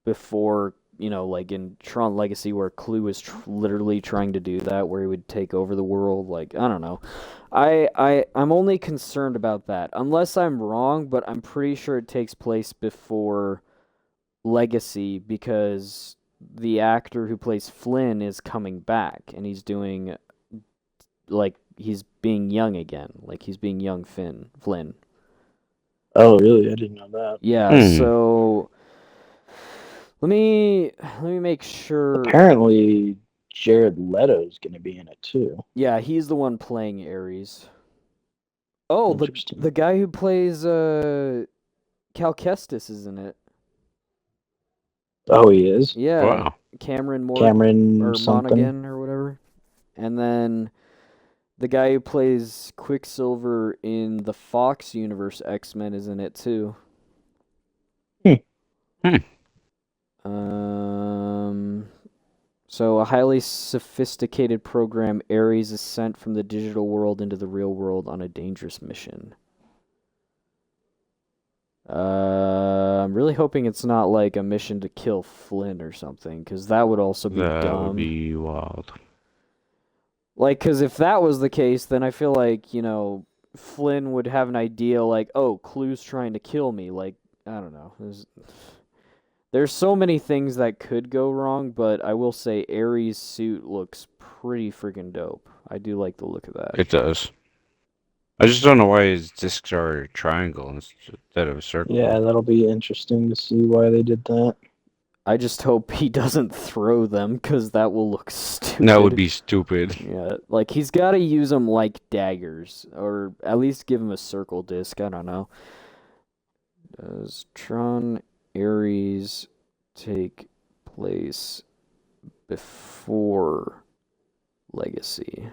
S1: before, like in Tron Legacy, where Clue was literally trying to do that, where he would take over the world. Like, I don't know. I'm only concerned about that, unless I'm wrong. But I'm pretty sure it takes place before Legacy because the actor who plays Flynn is coming back, and he's doing like he's being young again, like he's being young Flynn.
S3: Oh, really? I didn't know that.
S1: Yeah,
S2: Hmm.
S1: so let me make sure.
S3: Apparently, Jared Leto's gonna be in it too.
S1: Yeah, he's the one playing Ares. Oh, the
S3: Interesting.
S1: guy who plays Cal Kestis is in it.
S3: Oh, he is.
S1: Yeah,
S2: Wow.
S1: Cameron
S3: Cameron
S1: or
S3: something.
S1: Monaghan or whatever. And then the guy who plays Quicksilver in the Fox universe X-Men is in it too.
S3: Hmm.
S2: Hmm.
S1: Um So, a highly sophisticated program, Ares, is sent from the digital world into the real world on a dangerous mission. I'm really hoping it's not like a mission to kill Flynn or something, because that would also be
S2: That would
S1: dumb.
S2: be wild.
S1: Like, because if that was the case, then I feel like, Flynn would have an idea like, oh, Clue's trying to kill me. Like, I don't know. There's so many things that could go wrong, but I will say Ares' suit looks pretty freaking dope. I do like the look of that.
S2: It does. I just don't know why his discs are a triangle instead of a circle.
S3: Yeah, that'll be interesting to see why they did that.
S1: I just hope he doesn't throw them, because that will look stupid.
S2: That would be stupid.
S1: Yeah, like he's got to use them like daggers, or at least give him a circle disc. I don't know. Does Tron Ares take place before Legacy?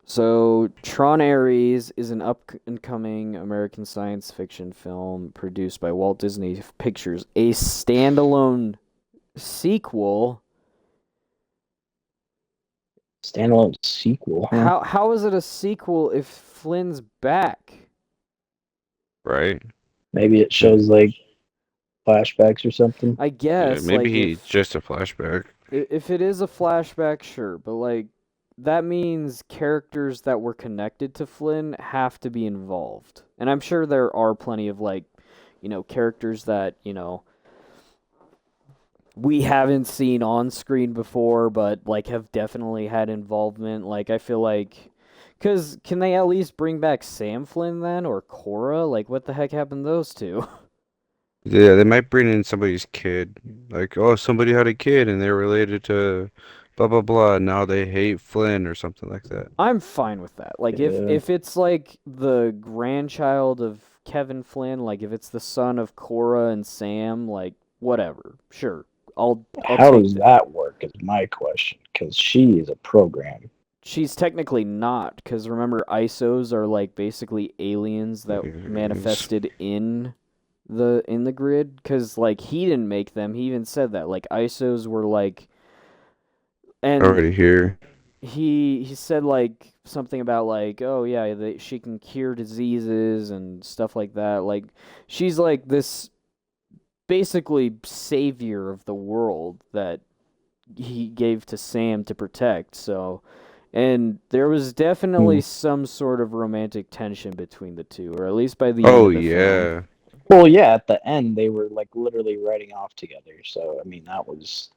S1: So, Tron Ares is an up-and-coming American science fiction film produced by Walt Disney Pictures, a standalone sequel.
S3: Standalone sequel, huh?
S1: How is it a sequel if Flynn's back?
S2: Right?
S3: Maybe it shows like flashbacks or something.
S1: I
S2: Yeah,
S1: guess
S2: maybe
S1: like
S2: he's just a flashback.
S1: if it is a flashback, sure, but like that means characters that were connected to Flynn have to be involved. And I'm sure there are plenty of like, characters that, we haven't seen on screen before, but like have definitely had involvement. Like I feel like, cause can they at least bring back Sam Flynn then, or Cora? Like what the heck happened to those two?
S2: Yeah, they might bring in somebody's kid. Like, oh, somebody had a kid and they're related to blah blah blah. And now they hate Flynn or something like that.
S1: I'm fine with that. Like
S3: Yeah.
S1: if it's like the grandchild of Kevin Flynn, like if it's the son of Cora and Sam, like whatever, sure. I'll
S3: How
S1: take
S3: does that work is my question, because she is a program.
S1: She's technically not, because remember, ISOs are like basically aliens that manifested in the grid. Because like he didn't make them. He even said that like ISOs were like, and
S2: Already here.
S1: he said like something about like, oh yeah, she can cure diseases and stuff like that. Like she's like this basically savior of the world that he gave to Sam to protect. So, and there was definitely some sort of romantic tension between the two, or at least by the end
S2: Oh
S1: of the film.
S2: yeah.
S3: Well, yeah, at the end they were like literally riding off together. So I mean, that was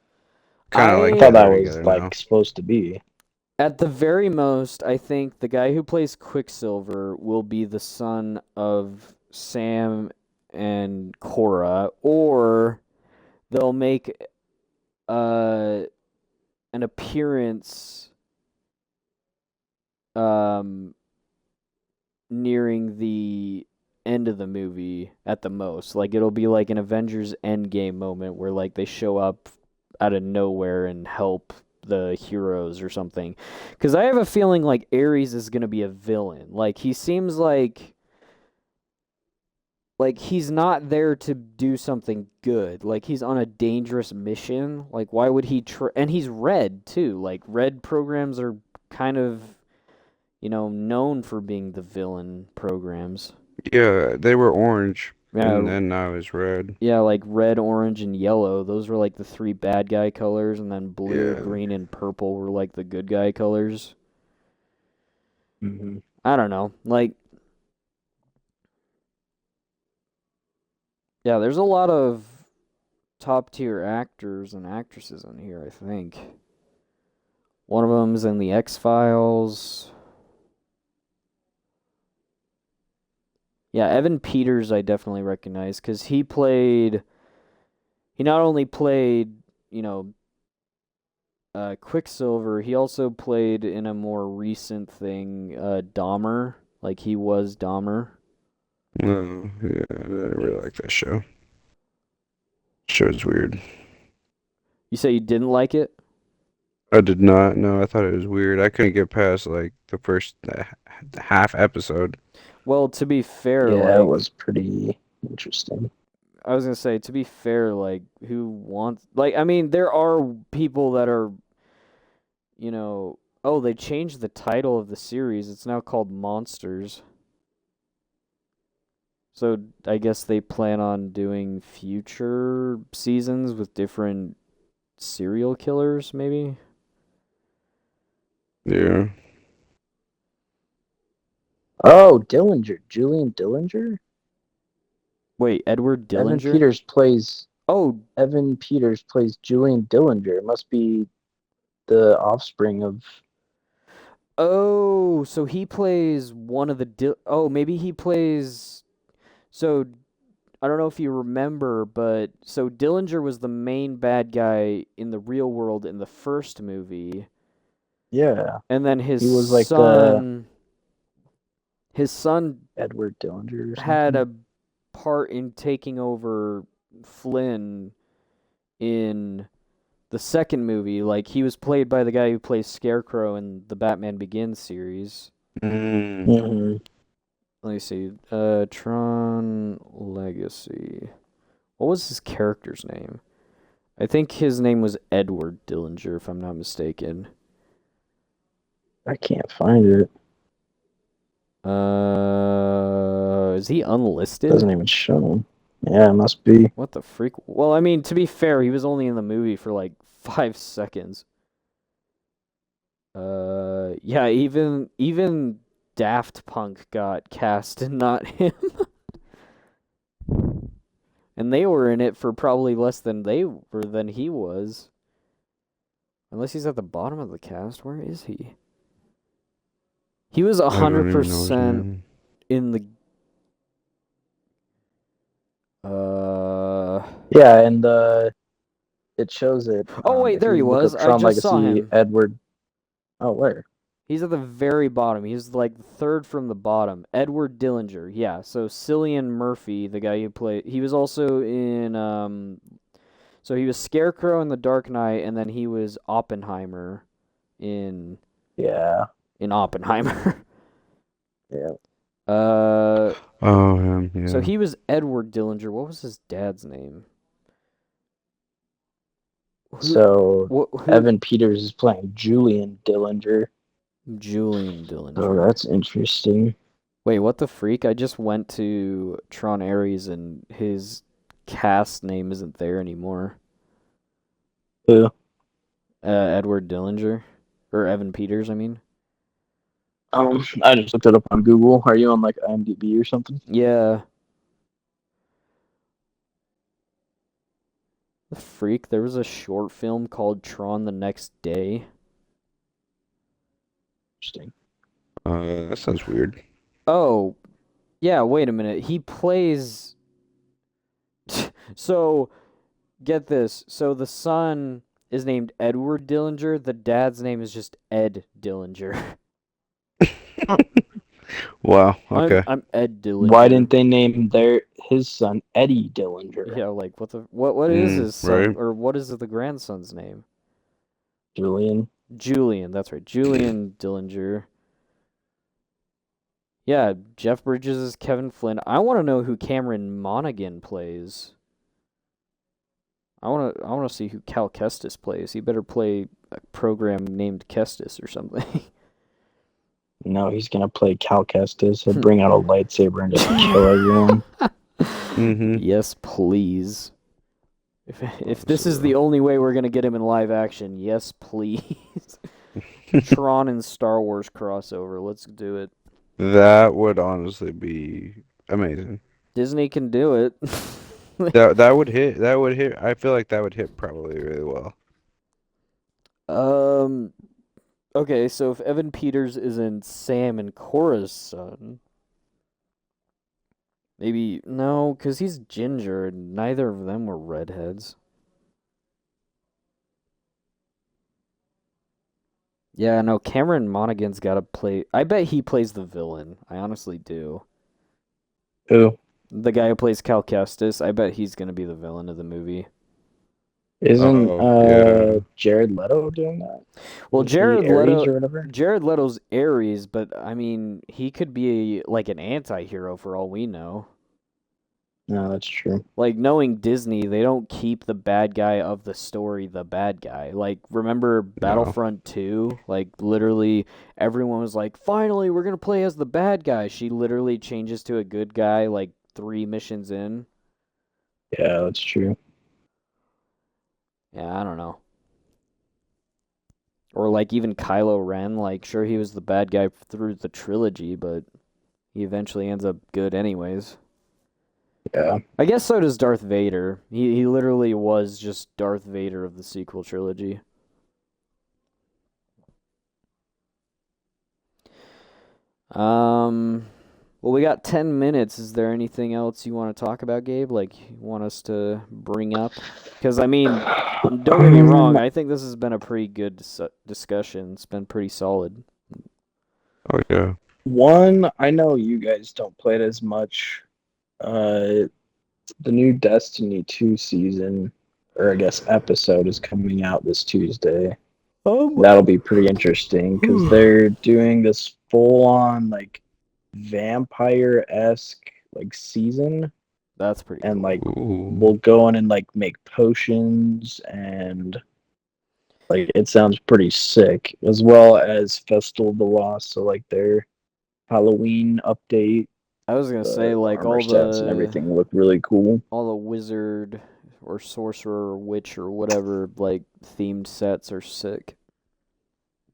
S2: Kind of
S1: I
S2: like
S3: I thought that
S2: they're
S3: was
S2: together
S3: like
S2: now.
S3: supposed to be.
S1: At the very most, I think the guy who plays Quicksilver will be the son of Sam and Cora, or they'll make an appearance nearing the end of the movie at the most. Like it'll be like an Avengers Endgame moment where like they show up out of nowhere and help the heroes or something. Because I have a feeling like Ares is gonna be a villain. Like he seems like he's not there to do something good. Like he's on a dangerous mission. Like why would he and he's red too. Like red programs are kind of known for being the villain programs.
S2: Yeah, they were orange,
S1: Yeah,
S2: and then now it's red.
S1: yeah, like red, orange, and yellow. Those were like the three bad guy colors, and then blue,
S2: Yeah.
S1: green, and purple were like the good guy colors.
S3: Mm-hmm.
S1: I don't know. Like, yeah, there's a lot of top tier actors and actresses in here, I think. One of them's in the X-Files. Yeah, Evan Peters I definitely recognize because he not only played, Quicksilver, he also played in a more recent thing, Dahmer. Like he was Dahmer.
S2: No, yeah, I didn't really like that show. Show's weird.
S1: You say you didn't like it?
S2: I did not know. I thought it was weird. I couldn't get past like the first half episode.
S1: Well, to be fair,
S3: Yeah, it
S1: like
S3: was pretty interesting.
S1: I was gonna say, to be fair, like who wants like I mean, there are people that are oh, they changed the title of the series. It's now called Monsters. So I guess they plan on doing future seasons with different serial killers, maybe?
S2: Yeah.
S3: Oh, Dillinger. Julian Dillinger?
S1: Wait, Edward
S3: Evan
S1: Dillinger?
S3: Peters plays
S1: Oh,
S3: Evan Peters plays Julian Dillinger. It must be the offspring of.
S1: oh, so he plays one of the oh, maybe he plays so I don't know if you remember, but so Dillinger was the main bad guy in the real world in the first movie,
S3: Yeah,
S1: and then
S3: he was like the
S1: his son
S3: Edward Dillinger or
S1: had
S3: something.
S1: a part in taking over Flynn in the second movie. Like he was played by the guy who plays Scarecrow in the Batman Begins series.
S2: Mm.
S3: Hmm.
S1: Let me see. Tron Legacy. What was his character's name? I think his name was Edward Dillinger, if I'm not mistaken.
S3: I can't find it.
S1: Is he unlisted?
S3: Doesn't even show him. Yeah, it must be.
S1: What the freak? Well, I mean, to be fair, he was only in the movie for like 5 seconds. Yeah, even Daft Punk got cast and not him. And they were in it for probably less than he was. Unless he's at the bottom of the cast. Where is he? He was
S2: I don't even know his
S1: 100%
S2: name.
S1: in the
S3: Yeah, and it shows it.
S1: Oh wait,
S3: If
S1: there he
S3: you look
S1: was.
S3: up
S1: I
S3: Tron
S1: just saw
S3: Legacy,
S1: him.
S3: Edward. Oh, where?
S1: He's at the very bottom. He's like the third from the bottom. Edward Dillinger. Yeah, so Cillian Murphy, the guy who played he was also in so he was Scarecrow in The Dark Knight, and then he was Oppenheimer in
S3: Yeah,
S1: Oppenheimer.
S3: yeah.
S1: uh
S2: Oh,
S1: so
S2: yeah.
S1: he was Edward Dillinger. What was his dad's name? Who
S3: So
S1: who
S3: Evan Peters is playing Julian Dillinger.
S1: Julian
S3: Oh,
S1: Dillinger.
S3: that's interesting.
S1: Wait, what the freak? I just went to Tron Ares and his cast name isn't there anymore.
S3: Who?
S1: Edward Dillinger. Or Evan Peters, I mean.
S3: I just looked it up on Google. Are you on like IMDb or something?
S1: Yeah. The freak. There was a short film called Tron the Next Day.
S3: Interesting.
S2: That sounds weird.
S1: Oh, yeah, wait a minute. He plays. So, get this. So, the son is named Edward Dillinger. The dad's name is just Ed Dillinger.
S2: Wow.
S1: I'm
S2: Okay.
S1: I'm Ed
S3: Why
S1: Dillinger.
S3: didn't they name his son Eddie Dillinger?
S1: Yeah, like what is his son
S2: Right.
S1: or what is the grandson's name?
S3: Julian.
S1: Julian, that's right. Julian Dillinger. Yeah, Jeff Bridges is Kevin Flynn. I want to know who Cameron Monaghan plays. I want to see who Cal Kestis plays. He better play a program named Kestis or something.
S3: No, he's gonna play Cal Kestis. He'll bring out a lightsaber and just kill everyone.
S2: Mm-hmm.
S1: Yes, please. If this is the only way we're gonna get him in live action, yes, please. Tron and Star Wars crossover. Let's do it.
S2: That would honestly be amazing.
S1: Disney can do it.
S2: That would hit. That would hit. I feel like that would hit probably really well.
S1: Um. Okay, so if Evan Peters isn't Sam and Cora's son, maybe no, because he's ginger, and neither of them were redheads. Yeah, no, Cameron Monaghan's got to play. I bet he plays the villain. I honestly do.
S3: Who?
S1: The guy who plays Cal Kestis, I bet he's gonna be the villain of the movie.
S3: Isn't
S2: Oh yeah.
S3: Jared Leto doing that?
S1: Well,
S3: Is he Ares or whatever?
S1: Jared Leto's Ares, but I mean, he could be like an anti-hero for all we know.
S3: No, that's true.
S1: Like, knowing Disney, they don't keep the bad guy of the story the bad guy. Like, remember
S2: No.
S1: Battlefront 2? Like, literally, everyone was like, finally, we're gonna play as the bad guy. She literally changes to a good guy, like, 3 missions in.
S3: Yeah, that's true.
S1: Yeah, I don't know. Or like even Kylo Ren, like sure he was the bad guy through the trilogy, but he eventually ends up good anyways.
S3: Yeah.
S1: I guess so does Darth Vader. He literally was just Darth Vader of the sequel trilogy. Well, we got 10 minutes. Is there anything else you want to talk about, Gabe? Like, you want us to bring up? Because, I mean, don't get me wrong. I think this has been a pretty good discussion. It's been pretty solid.
S2: Oh yeah.
S3: One, I know you guys don't play it as much. The new Destiny 2 season, or I guess episode, is coming out this Tuesday. That'll be pretty interesting because they're doing this full-on like vampire-esque like season,
S1: That's pretty
S3: and
S1: cool.
S3: like
S2: Ooh.
S3: we'll go in and like make potions, and like it sounds pretty sick, as well as Festival of the Lost. So like their Halloween update,
S1: I was gonna say,
S3: the
S1: like,
S3: armor stats and everything look really cool.
S1: all the wizard or sorcerer or witch or whatever, like, themed sets are sick.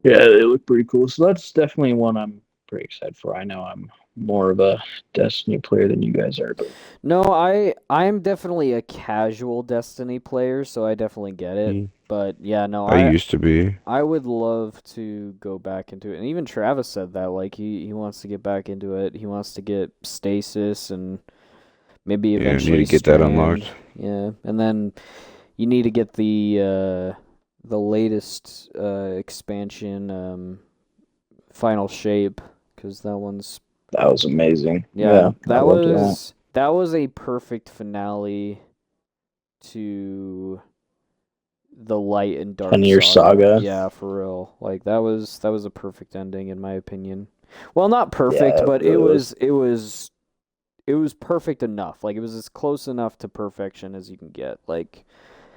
S3: Yeah, they look pretty cool. So that's definitely one I'm pretty excited for. I know I'm more of a Destiny player than you guys are, but
S1: No, I'm definitely a casual Destiny player, so I definitely get it.
S2: Mm.
S1: But yeah, no,
S2: I used to be.
S1: I would love to go back into it. And even Travis said that, like he wants to get back into it. He wants to get Stasis and maybe
S2: Yeah, I need
S1: eventually
S2: to get that
S1: Strand.
S2: unlocked.
S1: Yeah, and then you need to get the latest expansion, Final Shape, because that one's
S3: that was amazing.
S1: yeah,
S3: I loved that.
S1: that was a perfect finale to the Light and Dark
S3: 10-year
S1: saga.
S3: saga.
S1: Yeah, for real. Like that was a perfect ending in my opinion. Well, not
S3: Yeah,
S1: perfect,
S3: it
S1: but
S3: really was.
S1: it was perfect enough. Like it was as close enough to perfection as you can get. Like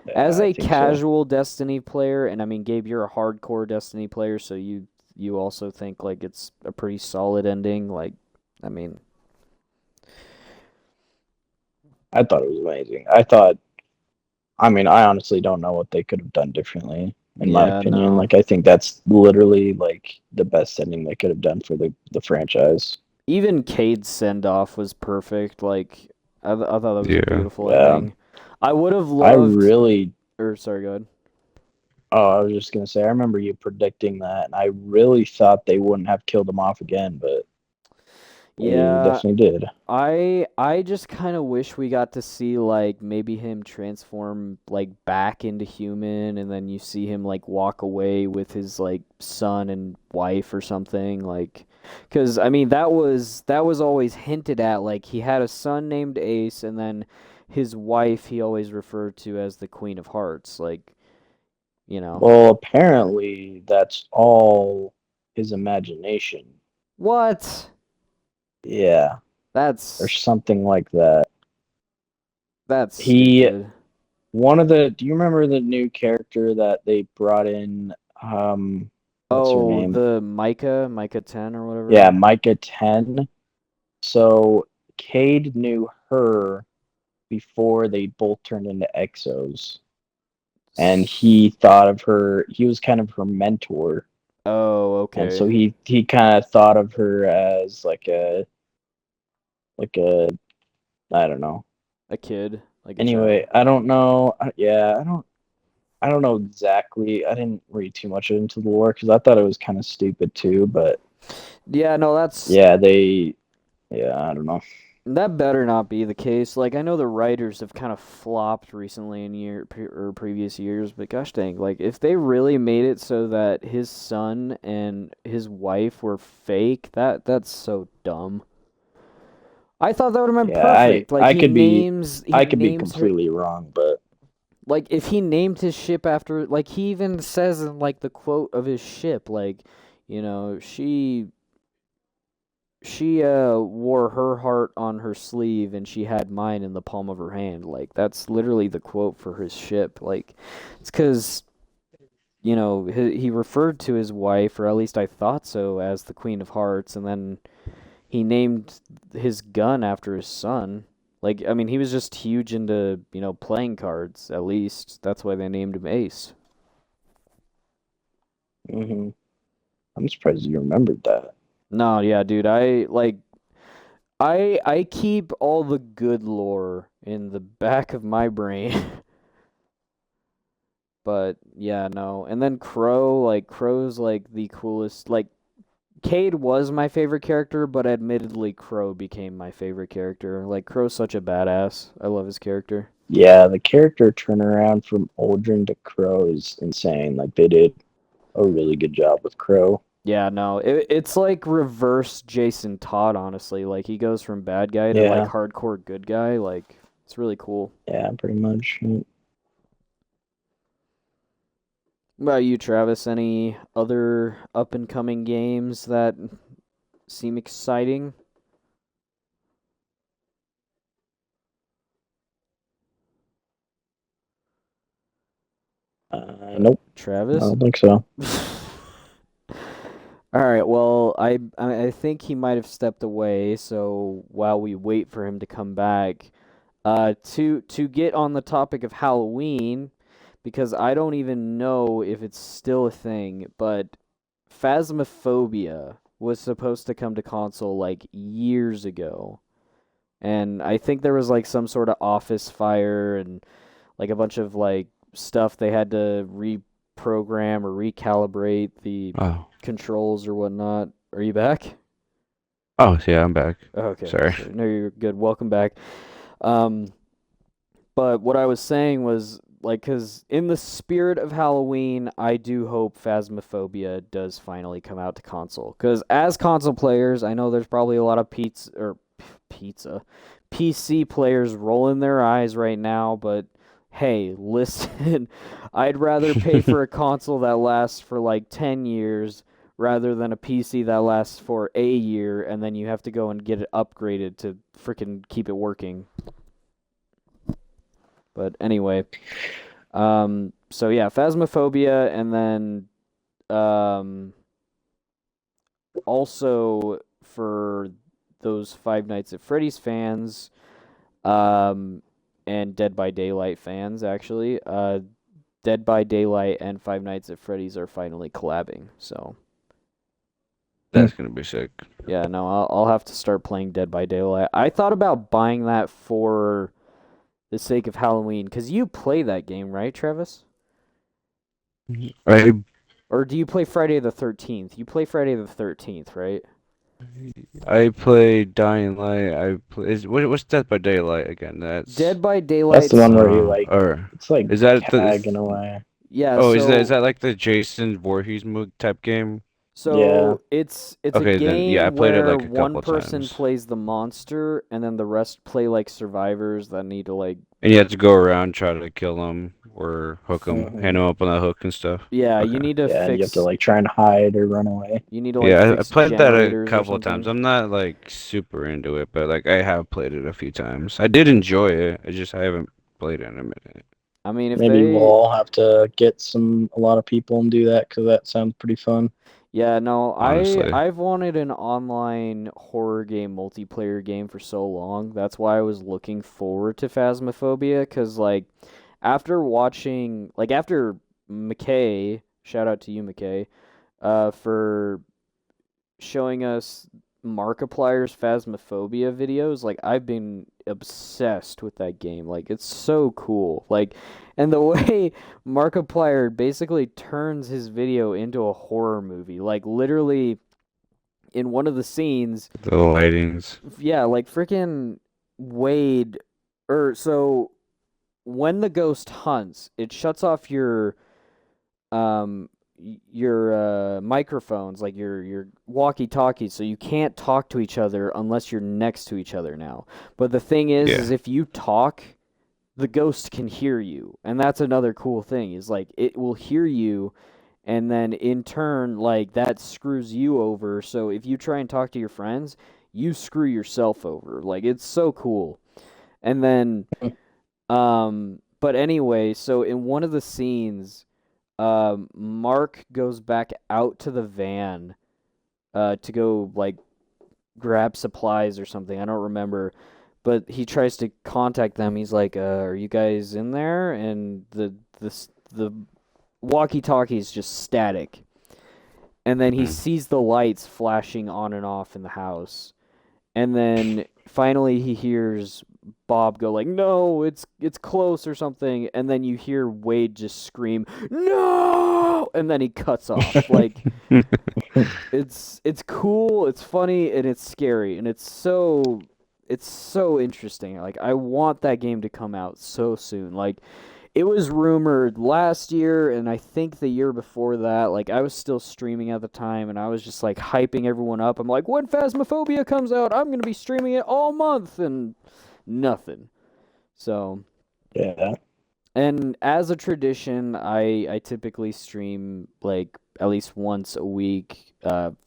S3: Yeah,
S1: as
S3: I
S1: a
S3: think so.
S1: casual Destiny player, and I mean Gabe, you're a hardcore Destiny player, so you also think like it's a pretty solid ending. Like I mean,
S3: I thought it was amazing. I honestly don't know what they could have done differently, in my
S1: yeah,
S3: opinion.
S1: no.
S3: Like, I think that's literally like the best ending they could have done for the franchise.
S1: Even Cade's send off was perfect. Like I thought that was a
S2: Yeah.
S1: beautiful
S3: Yeah,
S1: ending. I would have
S3: I
S1: loved.
S3: really.
S1: Or sorry, go ahead.
S3: Oh, I was just gonna say, I remember you predicting that, and I really thought they wouldn't have killed him off again, but they
S1: Yeah,
S3: definitely did.
S1: I just kind of wish we got to see like maybe him transform like back into human, and then you see him like walk away with his like son and wife or something like. Because I mean that was always hinted at. Like he had a son named Ace, and then his wife he always referred to as the Queen of Hearts. Like you know
S3: Well, apparently that's all his imagination.
S1: what?
S3: Yeah, or
S1: That's
S3: something like that.
S1: that's
S3: He
S1: stupid.
S3: Do you remember the new character that they brought in? What's her
S1: Oh,
S3: name?
S1: the Micah 10 or
S3: Yeah,
S1: whatever.
S3: Micah 10. So Cade knew her before they both turned into Exos. And he thought of her, he was kind of her mentor.
S1: Oh,
S3: And so
S1: okay.
S3: he kind of thought of her as like a I don't know.
S1: A kid, like a
S3: Anyway,
S1: child.
S3: I don't know. Yeah, I don't know exactly. I didn't read too much into the lore because I thought it was kind of stupid too. But
S1: Yeah, no,
S3: yeah, I don't know.
S1: that better not be the case. Like I know the writers have kind of flopped recently in or previous years, but gosh dang, like if they really made it so that his son and his wife were fake, that's so dumb. I thought that would have been
S3: Yeah,
S1: perfect. Like he
S3: I could be
S1: names her
S3: completely wrong, but
S1: like if he named his ship after like he even says in like the quote of his ship like she wore her heart on her sleeve and she had mine in the palm of her hand. Like that's literally the quote for his ship. Like it's cuz he referred to his wife, or at least I thought so, as the Queen of Hearts, and then he named his gun after his son. Like, I mean, he was just huge into, playing cards, at least. That's why they named him Ace.
S3: Hmm. I'm surprised you remembered that.
S1: No, yeah, dude, I keep all the good lore in the back of my brain. But yeah, no. And then Crow, like Crow's like the coolest. Like Cade was my favorite character, but admittedly Crow became my favorite character. Like Crow's such a badass. I love his character.
S3: Yeah, the character turnaround from Aldrin to Crow is insane. Like they did a really good job with Crow.
S1: Yeah, no. It's like reverse Jason Todd, honestly. Like he goes from bad guy to like
S3: Yeah,
S1: hardcore good guy. Like it's really cool.
S3: yeah, pretty much.
S1: What about you, Travis? Any other up and coming games that seem exciting?
S3: Nope, I
S1: Travis?
S3: don't think so.
S1: All right, well, I think he might have stepped away, so while we wait for him to come back, to get on the topic of Halloween, because I don't even know if it's still a thing, but Phasmophobia was supposed to come to console like years ago. And I think there was like some sort of office fire and like a bunch of like stuff they had to reprogram or recalibrate the
S2: Oh,
S1: controls or whatnot. Are you back?
S2: oh, yeah, I'm back.
S1: Okay,
S2: Sorry.
S1: so, no, you're good. Welcome back. Um, but what I was saying was like, cause in the spirit of Halloween, I do hope Phasmophobia does finally come out to console. Cause as console players, I know there's probably a lot of pizza PC players rolling their eyes right now, but hey, listen, I'd rather pay for a console that lasts for like 10 years rather than a PC that lasts for a year and then you have to go and get it upgraded to freaking keep it working. But anyway, so yeah, Phasmophobia, and then um, also for those Five Nights at Freddy's fans, um, and Dead by Daylight fans, actually, Dead by Daylight and Five Nights at Freddy's are finally collabing. So
S2: That's gonna be sick.
S1: yeah, no, I'll have to start playing Dead by Daylight. I thought about buying that for the sake of Halloween, because you play that game, right, Travis?
S2: I
S1: Or do you play Friday the 13th? You play Friday the 13th, right?
S2: I played Dying Light. What's Death by Daylight again? That's
S1: Dead by
S3: That's the
S1: Daylight's
S3: one where you like.
S2: or
S3: It's like
S2: is that
S3: tag in a way.
S1: yeah,
S2: oh, is
S1: so
S2: that like the Jason Voorhees type game?
S3: Yeah.
S1: it's a
S2: Okay, then yeah, I
S1: game
S2: played it
S1: where
S2: like a
S1: one
S2: couple
S1: person
S2: times.
S1: plays the monster and then the rest play like survivors that need to like
S2: And you have to go around try to kill them or hook them,
S3: Hmm.
S2: hang them up on that hook and stuff.
S1: yeah,
S2: Okay.
S3: Yeah, and you have to like try and hide or run away.
S1: you need to like
S2: Yeah, I
S1: fix
S2: played that a
S1: generators or
S2: couple of times.
S1: something.
S2: I'm not like super into it, but like I have played it a few times. I did enjoy it. I haven't played it in a minute.
S1: I mean, if
S3: Maybe we'll
S1: they
S3: all have to get a lot of people and do that because that sounds pretty fun.
S1: yeah, no,
S2: Honestly.
S1: I've wanted an online horror game multiplayer game for so long. That's why I was looking forward to Phasmophobia, 'cause like after McKay, shout out to you, McKay, for showing us Markiplier's Phasmophobia videos. Like I've been obsessed with that game. Like it's so cool. Like and the way Markiplier basically turns his video into a horror movie. Like literally in one of the scenes,
S2: The lightings.
S1: yeah, like freaking Wade or so when the ghost hunts, it shuts off um your microphones, like your walkie-talkies, so you can't talk to each other unless you're next to each other now. But the thing is
S2: Yeah.
S1: if you talk, the ghost can hear you. And that's another cool thing is like it will hear you and then in turn like that screws you over. So if you try and talk to your friends, you screw yourself over. Like it's so cool. And then but anyway, so in one of the scenes, Mark goes back out to the van, to go like grab supplies or something. I don't remember, but he tries to contact them. He's like, "Are you guys in there?" And the walkie-talkie is just static. and then he sees the lights flashing on and off in the house. And then finally he hears Bob go like, "No, it's close" or something, and then you hear Wade just scream, "No!" and then he cuts off. Like it's cool, it's funny, and it's scary, and it's so interesting. Like I want that game to come out so soon. Like it was rumored last year, and I think the year before that. Like I was still streaming at the time, and I was just like hyping everyone up. I'm like, when Phasmophobia comes out, I'm gonna be streaming it all month, and nothing. So
S3: Yeah.
S1: and as a tradition, I typically stream like at least once a week,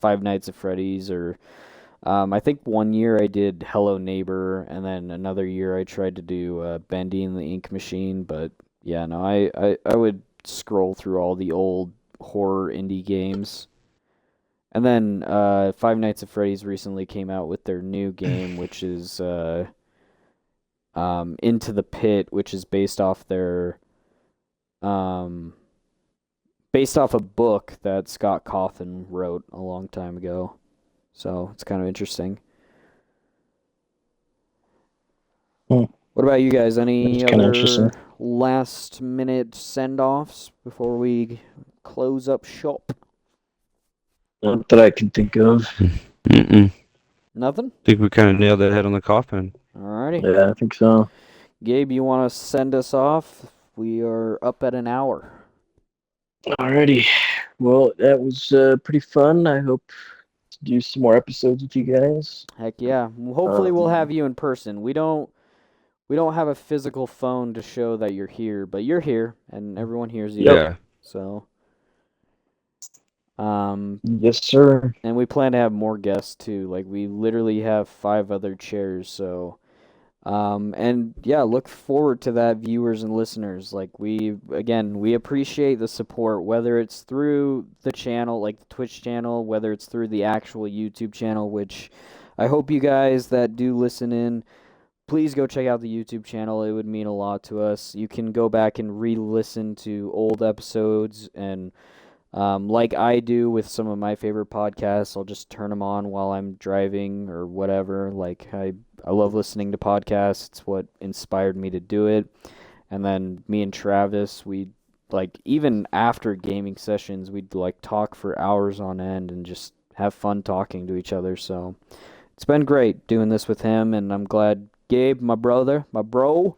S1: Five Nights at Freddy's, or I think one year I did Hello Neighbor, and then another year I tried to do Bendy and the Ink Machine. But yeah, no, I would scroll through all the old horror indie games. And then Five Nights at Freddy's recently came out with their new game, which is Into the Pit, which is um, based off a book that Scott Cawthon wrote a long time ago. So it's kind of interesting.
S3: Hmm.
S1: What about you guys? Any
S3: That's kinda interesting.
S1: other last minute send offs before we close up shop?
S3: Not that I can think of.
S2: Mm-mm.
S1: Nothing?
S2: Think we kind of nailed that head on the coffin.
S1: Alrighty.
S3: Yeah, I think so.
S1: Gabe, you want to send us off? We are up at an hour.
S3: Alrighty. Well, that was pretty fun. I hope to do some more episodes with you guys.
S1: Heck yeah. Hopefully we'll have you in person. We don't have a physical phone to show that you're here, but you're here and everyone hears you.
S2: Yeah.
S1: So
S3: Yes, sir.
S1: and we plan to have more guests too. Like we literally have 5 other chairs, so and yeah, look forward to that, viewers and listeners. Like we appreciate the support, whether it's through the channel, like the Twitch channel, whether it's through the actual YouTube channel, which I hope you guys that do listen in, please go check out the YouTube channel. It would mean a lot to us. You can go back and re-listen to old episodes, and like I do with some of my favorite podcasts, I'll just turn them on while I'm driving or whatever. Like I love listening to podcasts. It's what inspired me to do it. And then me and Travis, we like even after gaming sessions, we'd like talk for hours on end and just have fun talking to each other. So it's been great doing this with him, and I'm glad Gabe, my bro,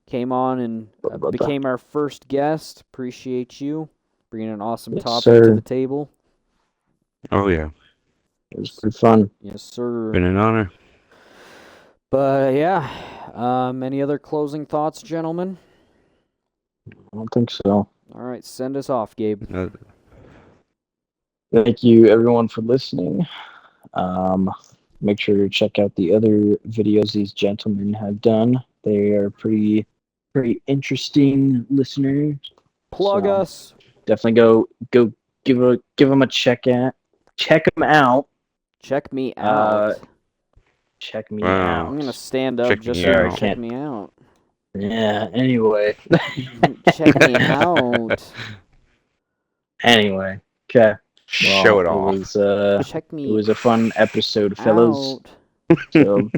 S1: came on and became our first guest. Appreciate you bringing an awesome
S3: Yes,
S1: topic
S3: sir.
S1: to the table.
S2: Oh yeah.
S3: It was pretty fun.
S1: Yes, sir.
S2: Been an honor.
S1: But yeah, any other closing thoughts, gentlemen?
S3: I don't think so.
S1: All right, send us off, Gabe.
S3: Thank you, everyone, for listening. Make sure to check out the other videos these gentlemen have done. They are pretty interesting listeners.
S1: Plug
S3: So,
S1: us.
S3: Definitely go give them a check them out.
S1: Check me out.
S3: Check me
S2: Wow.
S3: out.
S1: I'm gonna stand up
S2: Check
S1: just
S2: me
S1: so you
S2: out.
S1: check me out.
S3: Yeah. Anyway.
S1: Check me out.
S3: Anyway. Okay.
S2: Show it off.
S1: Check me.
S3: It was a fun episode, fellas.
S1: Out.
S3: So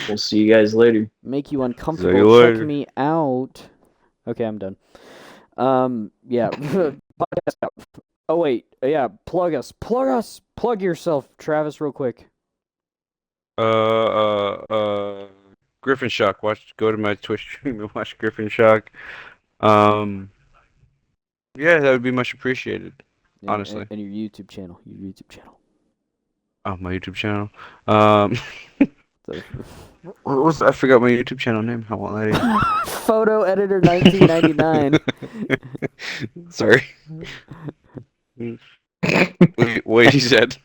S3: we'll see you guys later.
S1: Make you
S2: See
S1: uncomfortable.
S2: you later.
S1: Check me out. Okay, I'm done. Yeah. Podcast out. Oh wait, yeah. Plug us. Plug yourself, Travis, real quick.
S2: Griffin Shock. Go to my Twitch stream and watch Griffin Shock. Yeah, that would be much appreciated. Honestly.
S1: And your YouTube channel.
S2: Oh, my YouTube channel. What was I forgot my YouTube channel name. I won't let you.
S1: Photo Editor 1999.
S2: Sorry. Wait, he said.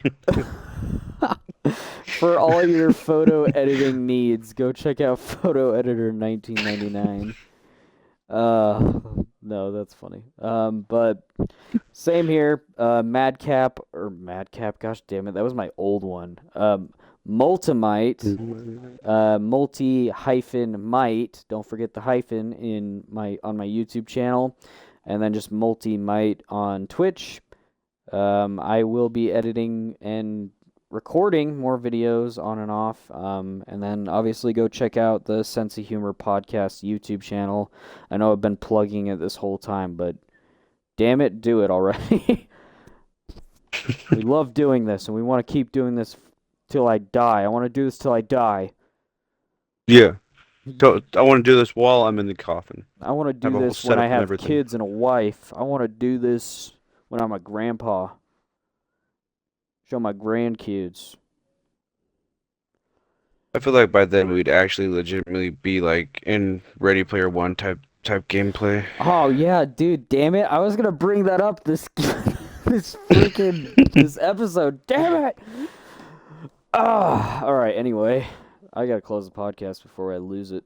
S1: For all your photo editing needs, go check out Photo Editor 1999. No, that's funny. But same here. Madcap, gosh damn it, that was my old one. Multimite, multi-might, don't forget the hyphen on my YouTube channel, and then just multi-might on Twitch. I will be editing and recording more videos on and off. And then obviously go check out the Sense of Humor Podcast YouTube channel. I know I've been plugging it this whole time, but damn it, do it already. We love doing this, and we want to keep doing this till I die. I want to do this till I die.
S2: Yeah. So I want to do this while I'm in the coffin.
S1: I want to
S2: Have
S1: do
S2: a whole
S1: this when I
S2: setup and
S1: have
S2: everything.
S1: kids and a wife. I want to do this when I'm a grandpa. Show my grandkids.
S2: I feel like by then we'd actually legitimately be like in Ready Player One type gameplay.
S1: Oh yeah, dude, damn it. I was gonna bring that up this this episode. Damn it. Alright, anyway. I gotta close the podcast before I lose it.